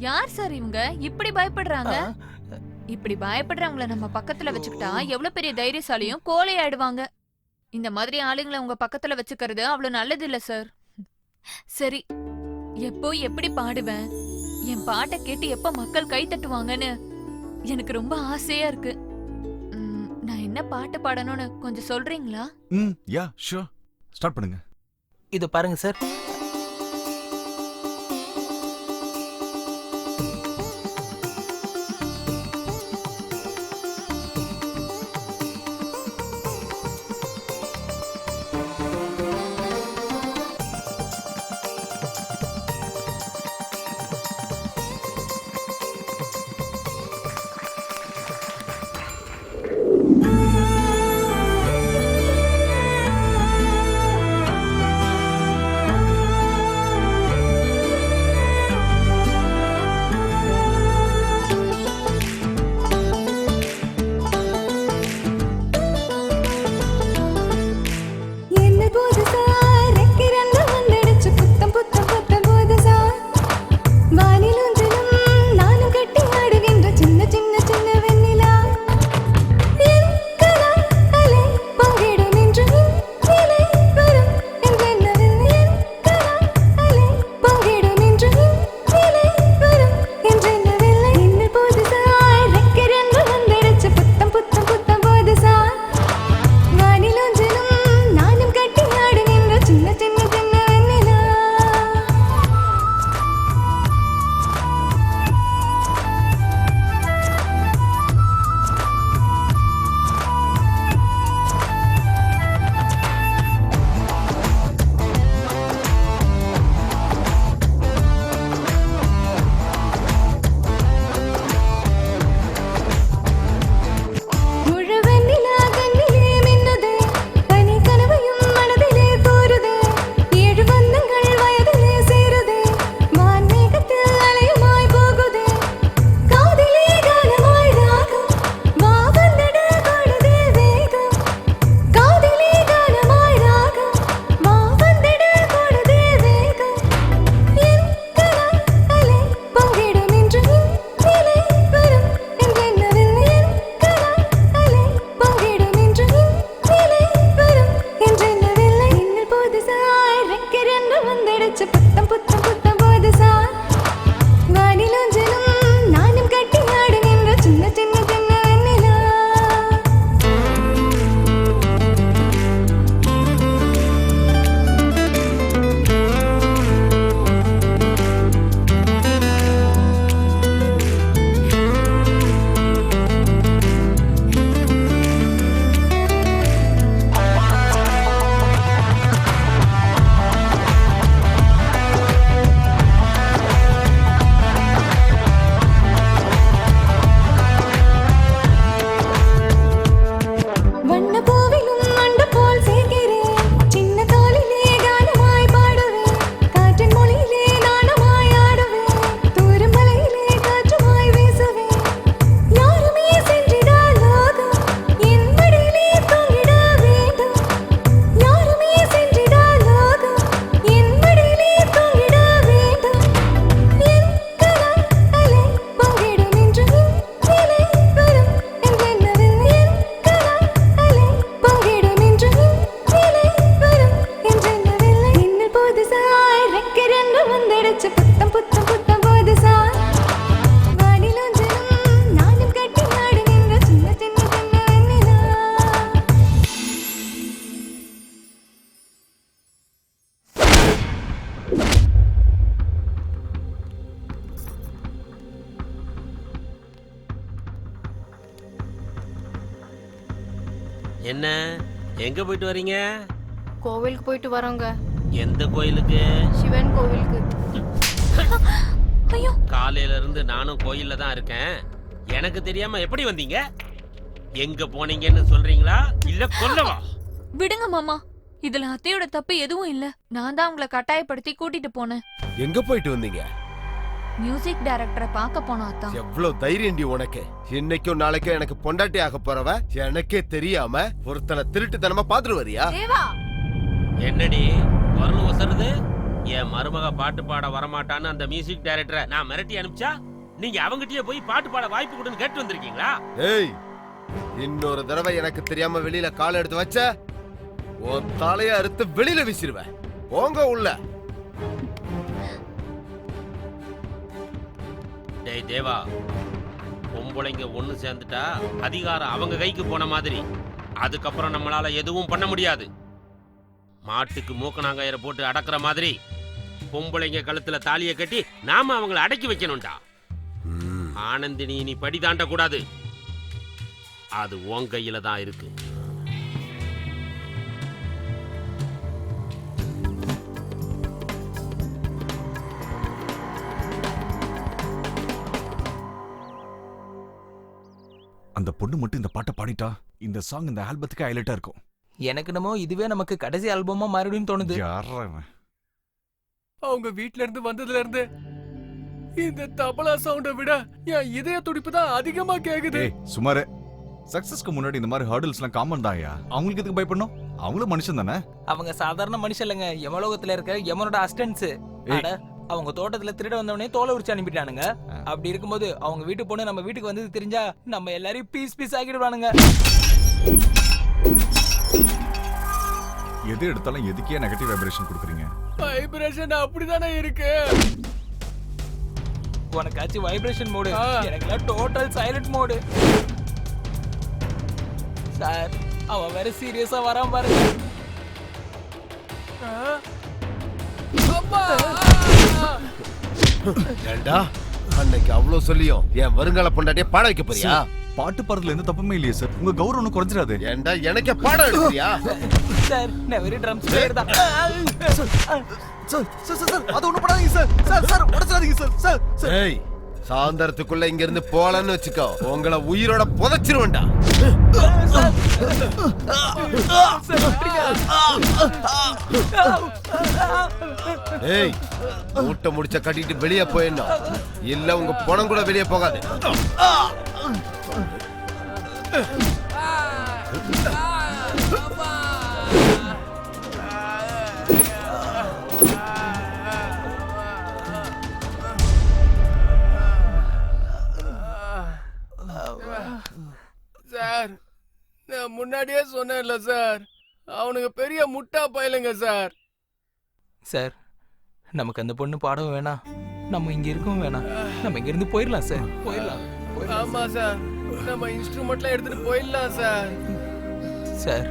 யார் சார் இவங்க இப்படி பயப்படுறாங்க? இப்படி பயப்படுறவங்கள நம்ம பக்கத்துல வச்சுக்கிட்டா எவ்வளவு பெரிய தைரியசாலியும் கோலை ஆயிடுவாங்க. இந்த மாதிரி ஆளுங்களை உங்க பக்கத்துல வச்சுக்கிறது அவ்வளவு நல்லது இல்ல சார். சரி, எப்போ எப்படி பாடுவேன், என் பாட்டை கேட்டு எப்ப மக்கள் கை தட்டுவாங்கன்னு எனக்கு ரொம்ப ஆசையா இருக்கு. நான் என்ன பாட்டு பாடணும்னு கொஞ்சம் சொல்றீங்களா? யா ஷூர், ஸ்டார்ட் பண்ணுங்க. இது பாருங்க சார். என்ன எங்க போயிட்டு வரீங்க? கோவிலுக்கு போயிட்டு வரோங்க. எந்த கோயிலுக்கு? சிவன் கோவிலுக்கு. ஐயோ, காலையில இருந்து நானும் கோயில்ல தான் இருக்கேன். எனக்கு தெரியாம எப்படி வந்தீங்க? எங்க போனீங்கன்னு சொல்றீங்களா இல்ல கொல்லவா? விடுங்க மாமா, இதுல அத்தையோட தப்பு எதுவும் இல்ல. நான் தான் உங்களை கட்டாயப்படுத்தி கூட்டிட்டு போனேன். எங்க போயிட்டு வந்தீங்க? மியூசிக் டைரக்டரை பார்க்க போனோம் அத்தா. எவ்வளவு தைரியம்டி உனக்கு! இன்னைக்கும் நாளைக்கும் எனக்கு பொண்டாட்டி ஆக போறவ எனக்கே தெரியாம ஒருத்தனை திருட்டுத்தனமா பாத்துட்டு வரியா? தேவா, என்னடி வரணும் வசருது? என் மருமக பாட்டு பாட வரமாட்டான்னு அந்த மியூசிக் டைரக்டரை நான் மிரட்டி அனுப்பிச்சா நீங்க அவங்கிட்டயே போய் பாட்டு பாட வாய்ப்பு கொடுன்னு கேட்டு வந்திருக்கீங்களா? ஏய், இன்னொரு தடவை எனக்கு தெரியாம வெளியில கால் எடுத்து வச்ச உன் தலைய அறுத்து வெளியில வீசிடுவேன். போங்க உள்ள. டேய் தேவா, பொம்பளைங்க ஒண்ணு சேர்ந்துட்டா அதிகாரம் அவங்க கைக்கு போன மாதிரி. அதுக்கப்புறம் நம்மளால எதுவும் பண்ண முடியாது. மாட்டுக்கு மூக்கணாங்கயிற போட்டு அடக்குற மாதிரி பொம்பளைங்க கழுத்துல தாலியை கட்டி நாம அவங்கள அடக்கி வைக்கணும்டா. ஆனந்தினி, நீ படி தாண்ட கூடாது. அது உன் கையில தான் இருக்கு. அந்த பொண்ணு மட்டும் இந்த பாட்டை பாடிட்டா இந்த சாங் இந்த ஆல்பத்துக்கு ஹைலைட்டா இருக்கும். எனக்கு என்னமோ இதுவே நமக்கு கடைசி ஆல்பமா மாறிடும் தோணுது. அவங்க வீட்ல இருந்து வந்ததுல இருந்து இந்த தபலா சவுண்ட விட என் இதய துடிப்பு தான் அதிகமா கேக்குது. சுமாரே சக்சஸ்க்கு முன்னாடி இந்த மாதிரி ஹர்டில்ஸ்லாம் காமன் தான்யா. அவங்களுக்கு எதுக்கு பயப்படணும்? அவங்களும் மனுஷன் தானே. அவங்க சாதாரண மனுஷன் இல்லைங்க, யமலோகத்துல இருக்க யமனோட அசிஸ்டன்ட்ஸ். அவங்க தோட்டத்துல திருட வந்தவனே தோலை உரிச்சு அனுப்பிட்டானுங்க. அப்படி இருக்கும்போது அவங்க வீட்டு பொண்ணு நம்ம வீட்டுக்கு வந்தது தெரிஞ்சா நம்ம எல்லாரையும் பீஸ் பீஸ் ஆக்கிடுவானுங்க. எது எடுத்தாலும் எதுக்கே நெகட்டிவ் வைப்ரேஷன் கொடுக்குறீங்க? வைப்ரேஷன் அப்படிதானே இருக்கு. உனக்காச்சும் வைப்ரேஷன் மோடு, எனக்குலாம் டோட்டல் சைலண்ட் மோடு. சார் அவன் வேற சீரியஸா வரான் பாருங்க. ஏண்டா அன்னைக்கு அவ்வளவு சொல்லியும் என் வருங்கால பொண்டாட்டிய பாட வைக்க போறியா? பாட்டு பாடுறதுல எந்த தப்புமே இல்லையே சார். உங்க கௌரவம் ஒன்றும் குறைஞ்சிடாது. ஏண்டா எனக்கே பாடம் எடுக்கிறியா? சார் நான் வெறும் ட்ரம்ஸ் பிளேயர் தான். சார் அது ஒண்ணும் பண்ணாதீங்க சார். சார் உடைச்சாதீங்க சார். சார் ஏய், சாயந்தரத்துக்குள்ள இங்க இருந்து போலன்னு வச்சுக்கோ, உங்களை உயிரோட புதைச்சிருவேன்டா. ஏய், மூட்டை முடிச்ச கட்டிட்டு வெளியே போயிடணும், இல்ல உங்க பணம் கூட வெளியே போகாது. சார் நான் முன்னாடியே சொன்னேன்ல சார், அவனுங்க பெரிய முட்டா பயலுங்க சார். சார் நமக்கு அந்த பொண்ணு பாடவும் வேணாம், நம்ம இங்க இருக்கவும் வேணாம், நம்ம இங்க இருந்து போயிடலாம் சார். போயிடலாம். ஆமா சார், நம்ம இன்ஸ்ட்ருமெண்ட்லாம் எடுத்துட்டு போயிடலாம் சார். சார்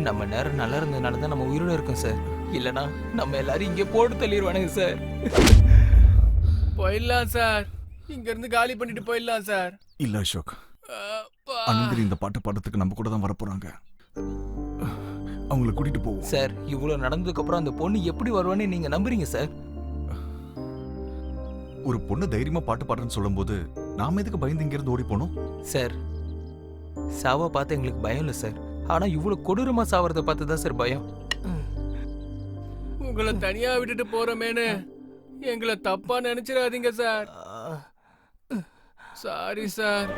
நம்ம நேரம் நல்லா இருந்ததுனால தான் நம்ம உயிரோட இருக்கோம் சார். இல்லனா நம்ம எல்லாரும் இங்கே போட்டு தள்ளிடுவானுங்க சார். போயிடலாம் சார், இங்க இருந்து காலி பண்ணிட்டு போயிடலாம் சார். இல்ல அசோக், அனந்தினி இந்த பாட்டு பாடுறதுக்கு நம்ம கூட தான் வரப்போறாங்க. அவங்கள கூட்டிட்டு போவோம் சார். இவ்வளவு நடந்ததுக்கு அப்புறம் அந்த பொண்ணு எப்படி வருவான்னு நீங்க நம்புறீங்க சார்? ஒரு பொண்ணு தைரியமா பாட்டு பாடுறேன்னு சொல்லும் போது நாம எதுக்கு பயந்து இங்க இருந்து ஓடி போனோம்? சார் சாவா பார்த்து எங்களுக்கு பயம் இல்லை சார், ஆனா இவ்வளவு கொடூரமா சாவறத பார்த்து தான் சார் பயம். உங்களை தனியா விட்டுட்டு போறமேனு எங்களை தப்பா நினைச்சிடாதீங்க sir. Sorry sir.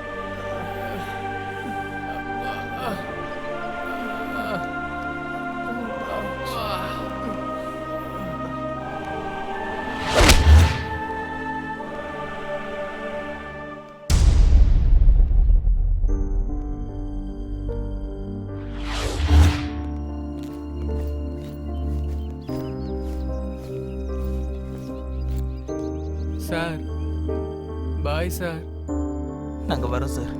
Sir bye sir. நாங்க வரோம் சார்.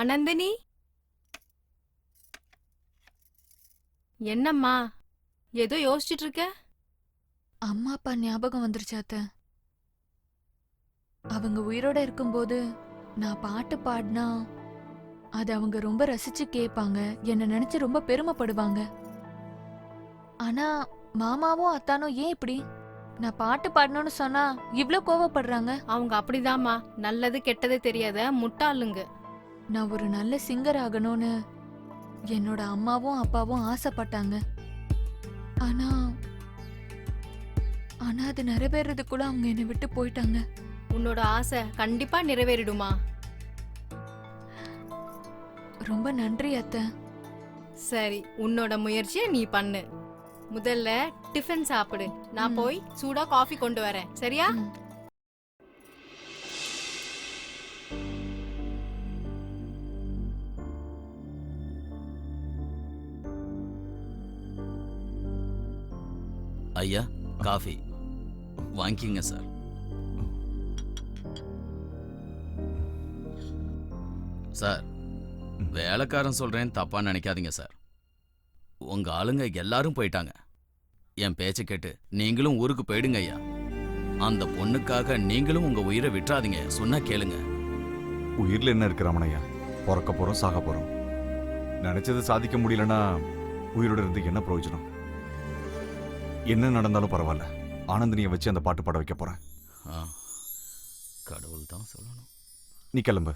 அனந்தினி, என்னம்மா ஏதோ யோசிச்சுட்டு இருக்க? அம்மா அப்பா ஞாபகம் வந்துருச்சு அத்தை. அவங்க உயிரோட இருக்கும்போது நான் பாட்டு பாடினா அது அவங்க ரொம்ப ரசிச்சு கேட்பாங்க, என்ன நினைச்சு ரொம்ப பெருமைப்படுவாங்க. ஆனா மாமாவும் அத்தானும் ஏன் இப்படி நான் பாட்டு பாடணும்னு சொன்னா இவ்ளோ கோவப்படுறாங்க? அவங்க அப்படிதாம்மா, நல்லது கெட்டது தெரியாத முட்டாளுங்க. நான் ஒரு நல்ல சிங்கர் ஆகணும்னு என்னோட அம்மாவும் அப்பாவும் ஆசைப்பட்டாங்க. ஆனா ஆனா அது நிறைவேறதுக்குள்ள அவங்க என்னை விட்டு போயிட்டாங்க. உன்னோட ஆசை கண்டிப்பா நிறைவேறிடுமா? ரொம்ப நன்றி அத்தை. சரி, உன்னோட முயற்சியை நீ பண்ணு. முதல்ல டிஃபன் சாப்பிடு, நான் போய் சூடா காஃபி கொண்டு வரேன். சரியா? ஐயா காஃபி வாங்கிக்கிங்க சார். சார் வேலைக்காரன் சொல்றேன் தப்பா நினைக்காதீங்க சார். உங்க ஆளுங்க எல்லாரும் போயிட்டாங்க. என் பேச்சை கேட்டு நீங்களும் ஊருக்கு போயிடுங்க ஐயா. அந்த பொண்ணுக்காக நீங்களும் உங்க உயிரை விட்டுறாதீங்க. சொன்னா கேளுங்க. உயிர்ல என்ன இருக்கு ரமணையா? பிறக்க போறோம், சாக போறோம். நினைச்சது சாதிக்க முடியலன்னா உயிரோட இருந்து என்ன பிரயோஜனம்? என்ன நடந்தாலும் பரவாயில்ல, ஆனந்தினியை வச்சு அந்த பாட்டு பாட வைக்க போறேன். கடவுள் தான் சொல்லணும். நீ கிளம்பு.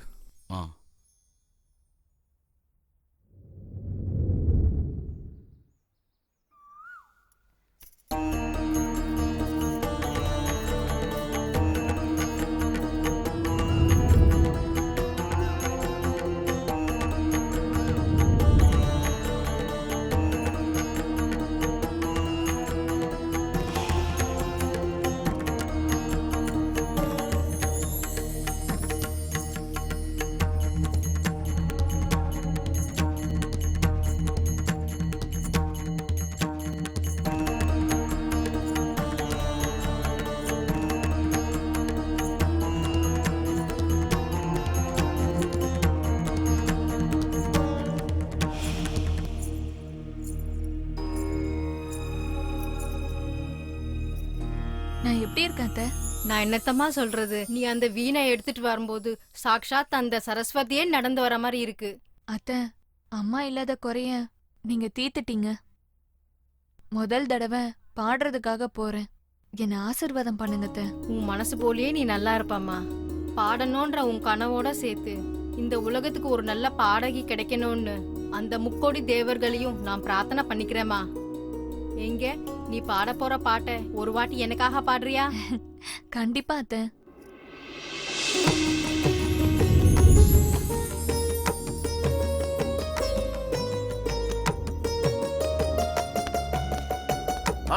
நான் எப்படி இருக்கேன் அத்தை? நான் என்னத்தம்மா சொல்றது, நீ அந்த வீணை எடுத்துட்டு வரும்போது சாக்ஷாத் அந்த சரஸ்வதியே நடந்து வர மாதிரி இருக்கு. அத்தை, அம்மா இல்லாத குறைய நீங்க தீர்த்துட்டீங்க. முதல் தடவை பாடுறதுக்காக போறேன். என்ன ஆசீர்வாதம் பண்ணுங்க அத்தை. உன் மனசு போலயே நீ நல்லா இருப்பாம்மா. பாடணும்ன்ற உன் கனவோட சேர்த்து இந்த உலகத்துக்கு ஒரு நல்ல பாடகி கிடைக்கணும்னு அந்த முக்கோடி தேவர்களையும் நான் பிரார்த்தனை பண்ணிக்கிறேம்மா. எங்க நீ பாட போற பாட்டை ஒரு வாட்டி எனக்காக பாடுறியா? கண்டிப்பா அத்தை.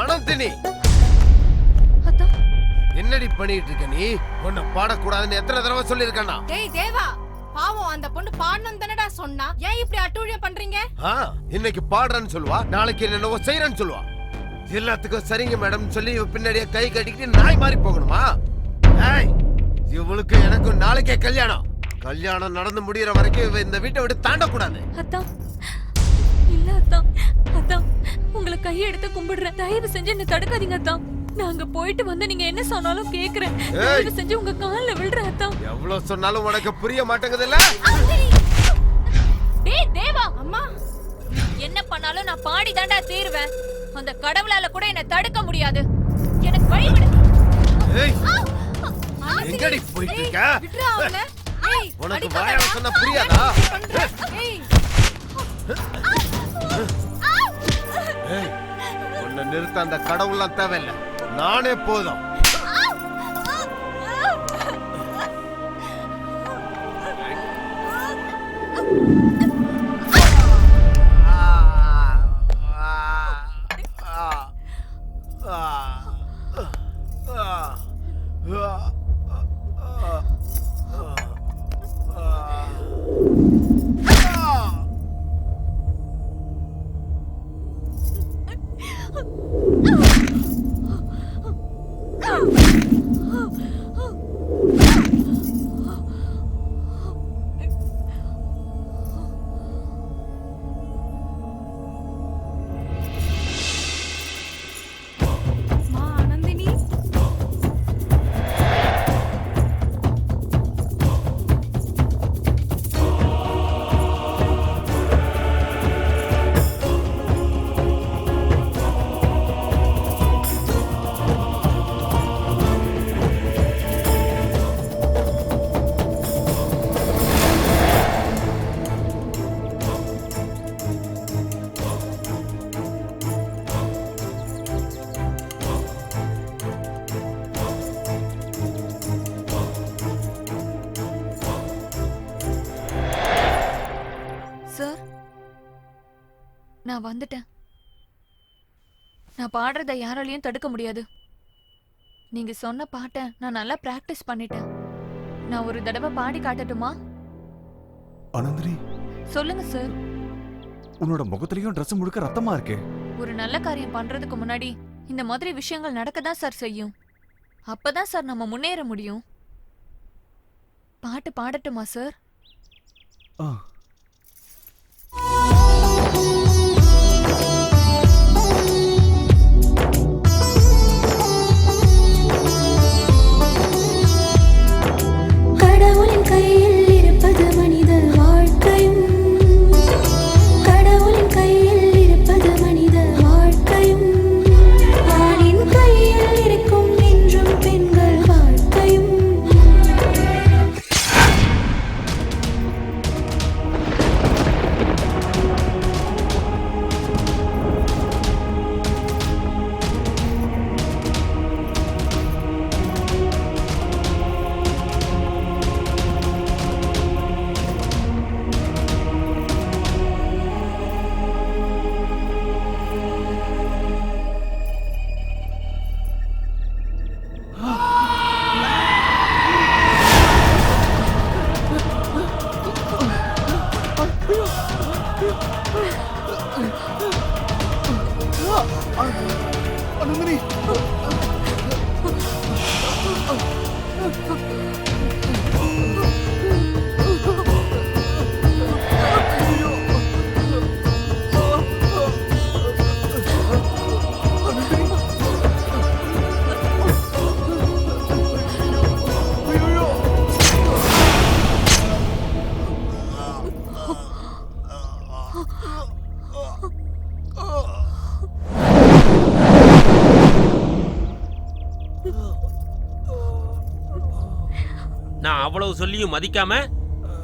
ஆனந்தினி, என்னடி பண்ணிட்டு இருக்க நீ? உன்னை பாடக்கூடாதுன்னு எத்தனை தடவை சொல்லிருக்கேன்னா? டேய் தேவா, பாவம் அந்த பொண்ணு பாடணும் தானடா சொன்னா. ஏன் இப்படி அட்டூழியம் பண்றீங்க? இன்னைக்கு பாடுறேன்னு சொல்லுவா, நாளைக்கு என்னவோ செய்யறேன்னு சொல்லுவா. எல்லாத்துக்கும் சரிங்க மேடம் சொல்லி பின்னாடியே கை கட்டிக்கிட்டு நாய் மாதிரி போகணுமா? இவளுக்கு எனக்கும் நாளைக்கே கல்யாணம். கல்யாணம் நடந்து முடியற வரைக்கும் இவ இந்த வீட்டை விட்டு தாண்டக்கூடாது. அத்தா இல்ல அத்தா, அத்தா உங்களை கையெடுத்து கும்பிடுறேன். தயவு செஞ்சு என்ன தடுக்காதீங்க அத்தா. நாங்க போயிட்டு வந்து நீங்க என்ன சொன்னாலும் கேக்குறேன். தயவு செஞ்சு உங்க கால்ல விழுறேன் அத்தா. எவ்வளவு சொன்னாலும் உனக்கு புரிய மாட்டேங்குதுல்ல? டேய் தேவா, அம்மா என்ன பண்ணாலும் நான் பாடி தாண்டா தீருவேன். அந்த கடவுளால கூட என்ன தடுக்க முடியாது. எனக்கு வழி விடு. எங்கடி போயிட்டு இருக்க? உனக்கு வாயால சொன்னா புரியாதா? உன்னை நிறுத்த அந்த கடவுள்லாம் தேவையில்லை, நானே போதும். நான் வந்துட்டேன். நான் பாடுறத யாராலையும் தடுக்க முடியாது. நீங்க சொன்ன பாட்டை நான் நல்லா பிராக்டிஸ் பண்ணிட்டேன். நான் ஒரு தடவை பாடி காட்டட்டுமா? ஆனந்தினி, சொல்லுங்க சார். உன்னோட முகத்திலயும் Dress முழுக்க ரத்தமா இருக்கு. ஒரு நல்ல காரியம் பண்றதுக்கு முன்னாடி இந்த மாதிரி விஷயங்கள் நடக்க தான் சார் செய்யும். அப்பதான் சார் நம்ம முன்னேற முடியும். பாட்டு பாடட்டுமா சார்? கடவுளின் கையில் இருப்பது மனித வாழ்க்கையும், கடவுளின் கையில் இருப்பது மனித வாழ்க்கையும், ஆணின் கையில் இருக்கும் என்றும் பெண்கள் வாழ்க்கையும். நான் அவ்வளவு சொல்லியும் மதிக்காம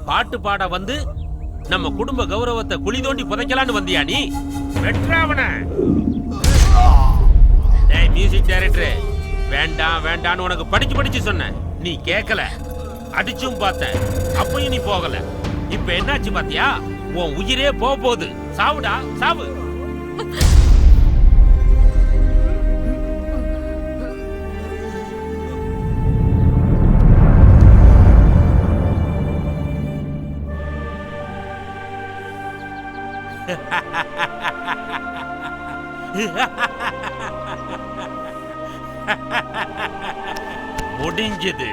பாட்டு பாட வந்து நம்ம குடும்ப கௌரவத்தை குழி தோண்டி புதைக்கலான்னு வந்தியா நீ? வெற்றாவன மியூசிக் டைரக்டர், வேண்டாம் வேண்டான்னு உனக்கு படிச்சு சொன்னேன், நீ கேட்கல. அடிச்சும் பார்த்தேன், அப்பயும் நீ போகல. இப்ப என்னாச்சு பாத்தியா? உன் உயிரே போகுது. சாவுடா சாவு. முடிஞ்சது.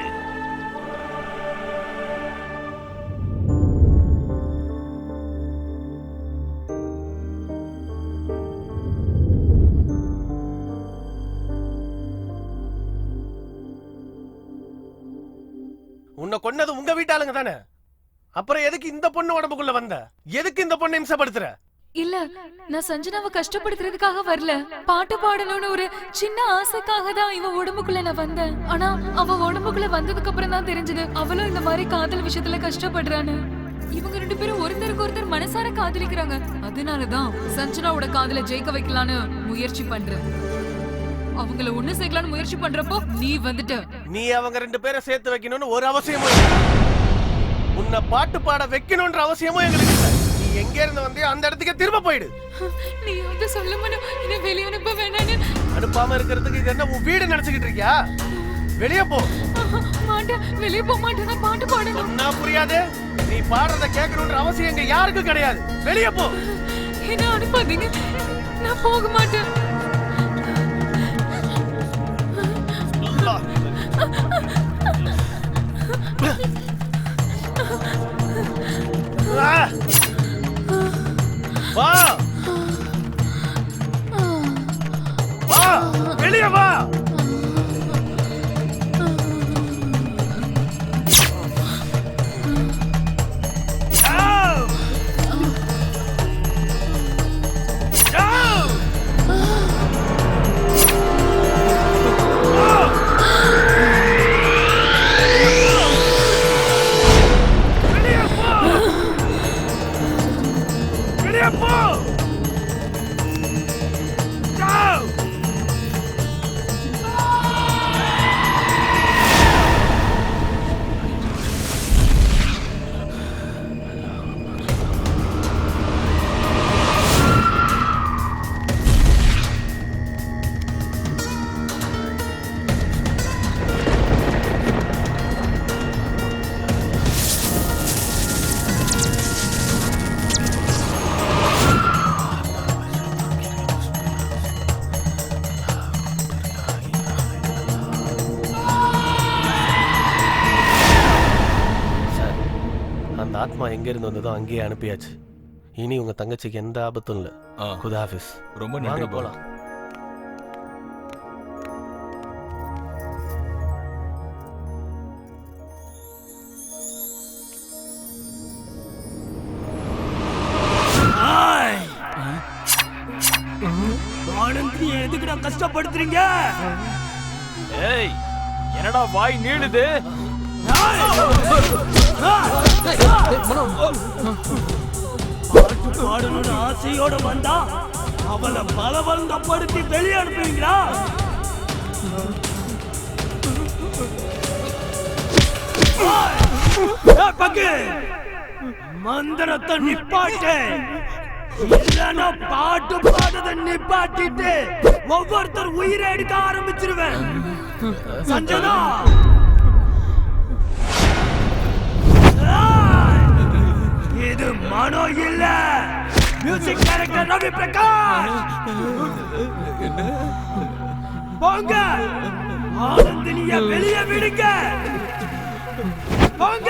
உன்னை கொன்னது உங்க வீட்டாளுங்க தானே? அப்புறம் எதுக்கு இந்த பொண்ணு உடம்புக்குள்ள வந்த? எதுக்கு இந்த பொண்ணை இம்சப்படுத்துற? இல்ல, நான் சஞ்சனாவை கஷ்டப்படுத்துறதுக்காக வரல. பாட்டு பாடணும்னு ஒரு சின்ன ஆசைக்காக தான் இவ உடம்புக்குள்ள நான் வந்தேன். ஆனா அவ உடம்புக்குள்ள வந்ததுக்கு அப்புறம் தான் தெரிஞ்சது அவளும் இந்த மாதிரி காதல் விஷயத்துல கஷ்டப்படுறான்னு. இவங்க ரெண்டு பேரும் ஒருத்தருக்கு ஒருத்தர் மனசார காதலிக்கிறாங்க. அதனாலதான் சஞ்சனாவோட காதலை ஜெயிக்க வைக்கலான்னு முயற்சி பண்றேன். அவங்கள ஒண்ணு சேர்க்கலான்னு முயற்சி பண்றப்போ நீ வந்துட்ட. நீ அவங்க ரெண்டு பேரை சேர்த்து வைக்கணும்னு ஒரு அவசியமும் இல்லை. உன்னை பாட்டு பாட வைக்கணும்ன்ற அவசியமும் எங்களுக்கு இல்லை. நீ எங்க இருந்து வந்தியோ அந்த இடத்துக்கு திரும்ப போயிடு. நீ வந்து சொல்ல மாட்டேன், என்ன வெளியே அனுப்ப வேணான்னு. அனுப்பாம இருக்கிறதுக்கு இது என்ன உன் வீடு நினைச்சுக்கிட்டு இருக்கியா? வெளியே போ. மாட்டேன், வெளியே போக மாட்டேன். நான் பாட்டு பாடணும். சொன்னா புரியாது. நீ பாடுறத கேட்கணும்ன்ற அவசியம் இங்க யாருக்கும் கிடையாது. வெளியே போ. என்ன அனுப்பாதீங்க, நான் போக மாட்டேன். வா வா, வெளியே வா. ஆத்மா எங்கேருந்து வந்ததோ அங்கேயே அனுப்பியாச்சு. இனி உங்க தங்கச்சிக்கு எந்த ஆபத்தும் இல்லை. குதாஃபிஸ். ரொம்ப நன்றி போலாம். ஆனந்த் எதுக்குடா கஷ்டப்படுத்துறீங்க? ஏய் என்னடா வாய் நீளுது? பாட்டு பாடணும்னு ஆசையோட வந்தா அவளை பலவந்தப்படுத்தி வெளியே அனுப்புவீங்களா? பக்கு மந்திரத்தை நிப்பாட்டு, இல்லைன்னா பாட்டு பாடுறத நிப்பாட்டிட்டு ஒவ்வொருத்தர் உயிரை எடுக்க ஆரம்பிச்சிருவேன். சஞ்சனா இது மனோ இல்ல, மியூசிக் டைரக்டர் ரவி பிரகாஷ். போங்க, ஆனந்தினிய வெளியே விடுங்க. போங்க.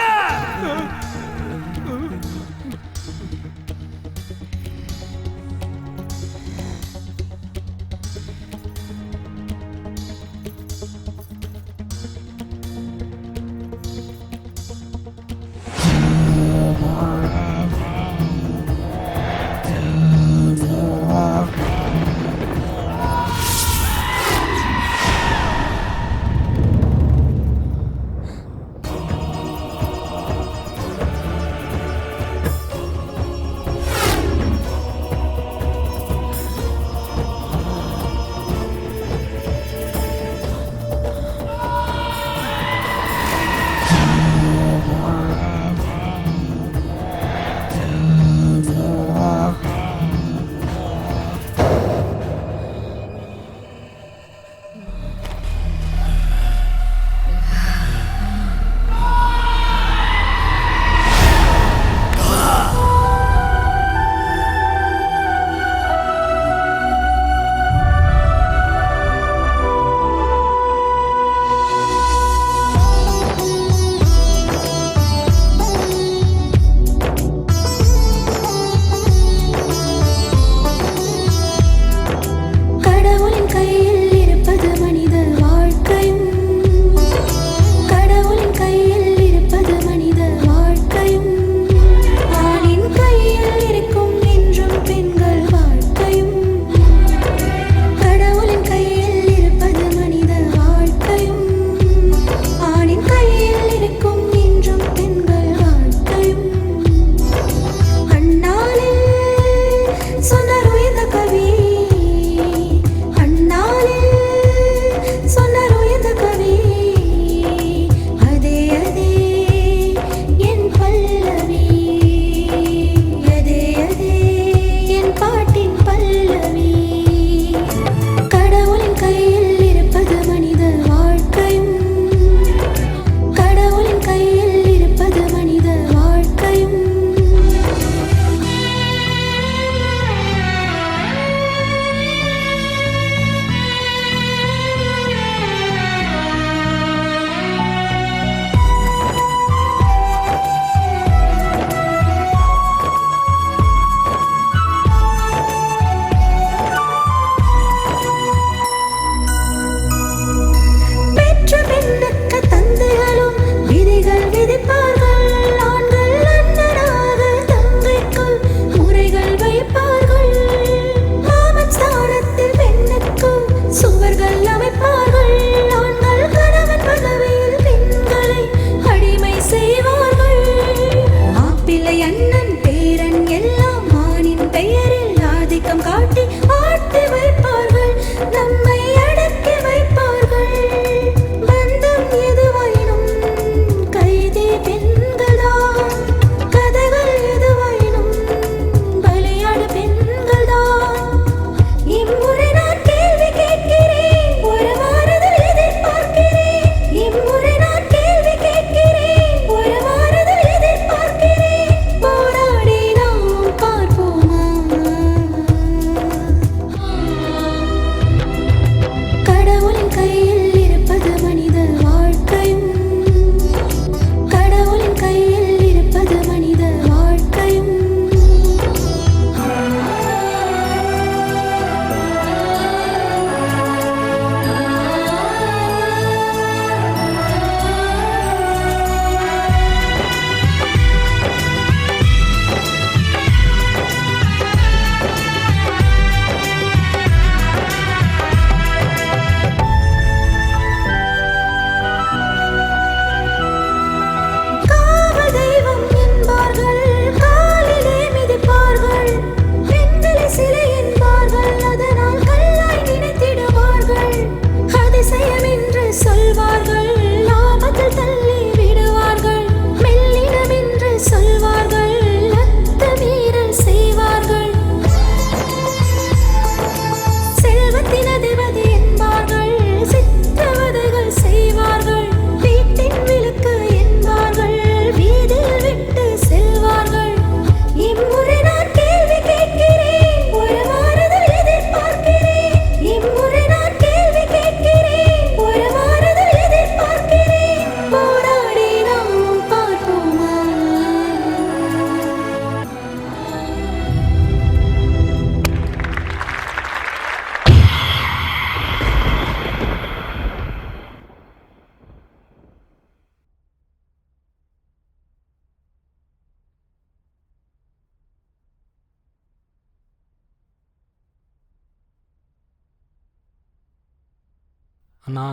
அண்ணா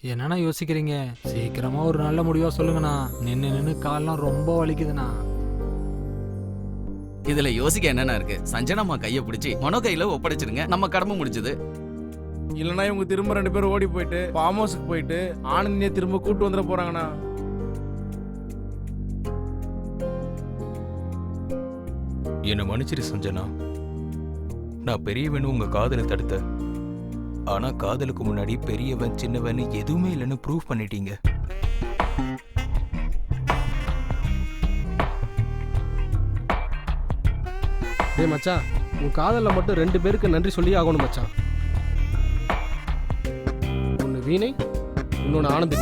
என்னண்ணா யோசிக்கிறீங்க? சீக்கிரமா ஒரு நல்ல முடிவா சொல்லுங்கண்ணா. நின்னு கால்லாம் ரொம்ப வலிக்குதுண்ணா. இதுல யோசிக்க என்னென்ன இருக்கு? சஞ்சனாமா கையை பிடிச்சி மனோ கையில ஒப்படைச்சிருங்க, நம்ம கடமை முடிஞ்சது. இல்லைன்னா இவங்க திரும்ப 2 பேரும் ஓடி போயிட்டு ஃபார்ம் ஹவுஸுக்கு போயிட்டு ஆனந்தியை திரும்ப கூட்டு வந்துட போறாங்கண்ணா. என்னை மன்னிச்சிரு சஞ்சனா. நான் பெரியவனு உங்க காதலை தடுத்த. ஆனா காதலுக்கு முன்னாடி பெரியவன் சின்னவன் எதுவுமே இல்லைன்னு ப்ரூவ் பண்ணிட்டீங்க. டேய் மச்சான், உன் காதலில் மட்டும் 2 பேருக்கு நன்றி சொல்லி ஆகணும் மச்சான். ஒன்று வீணை, இன்னொன்று ஆனந்தி.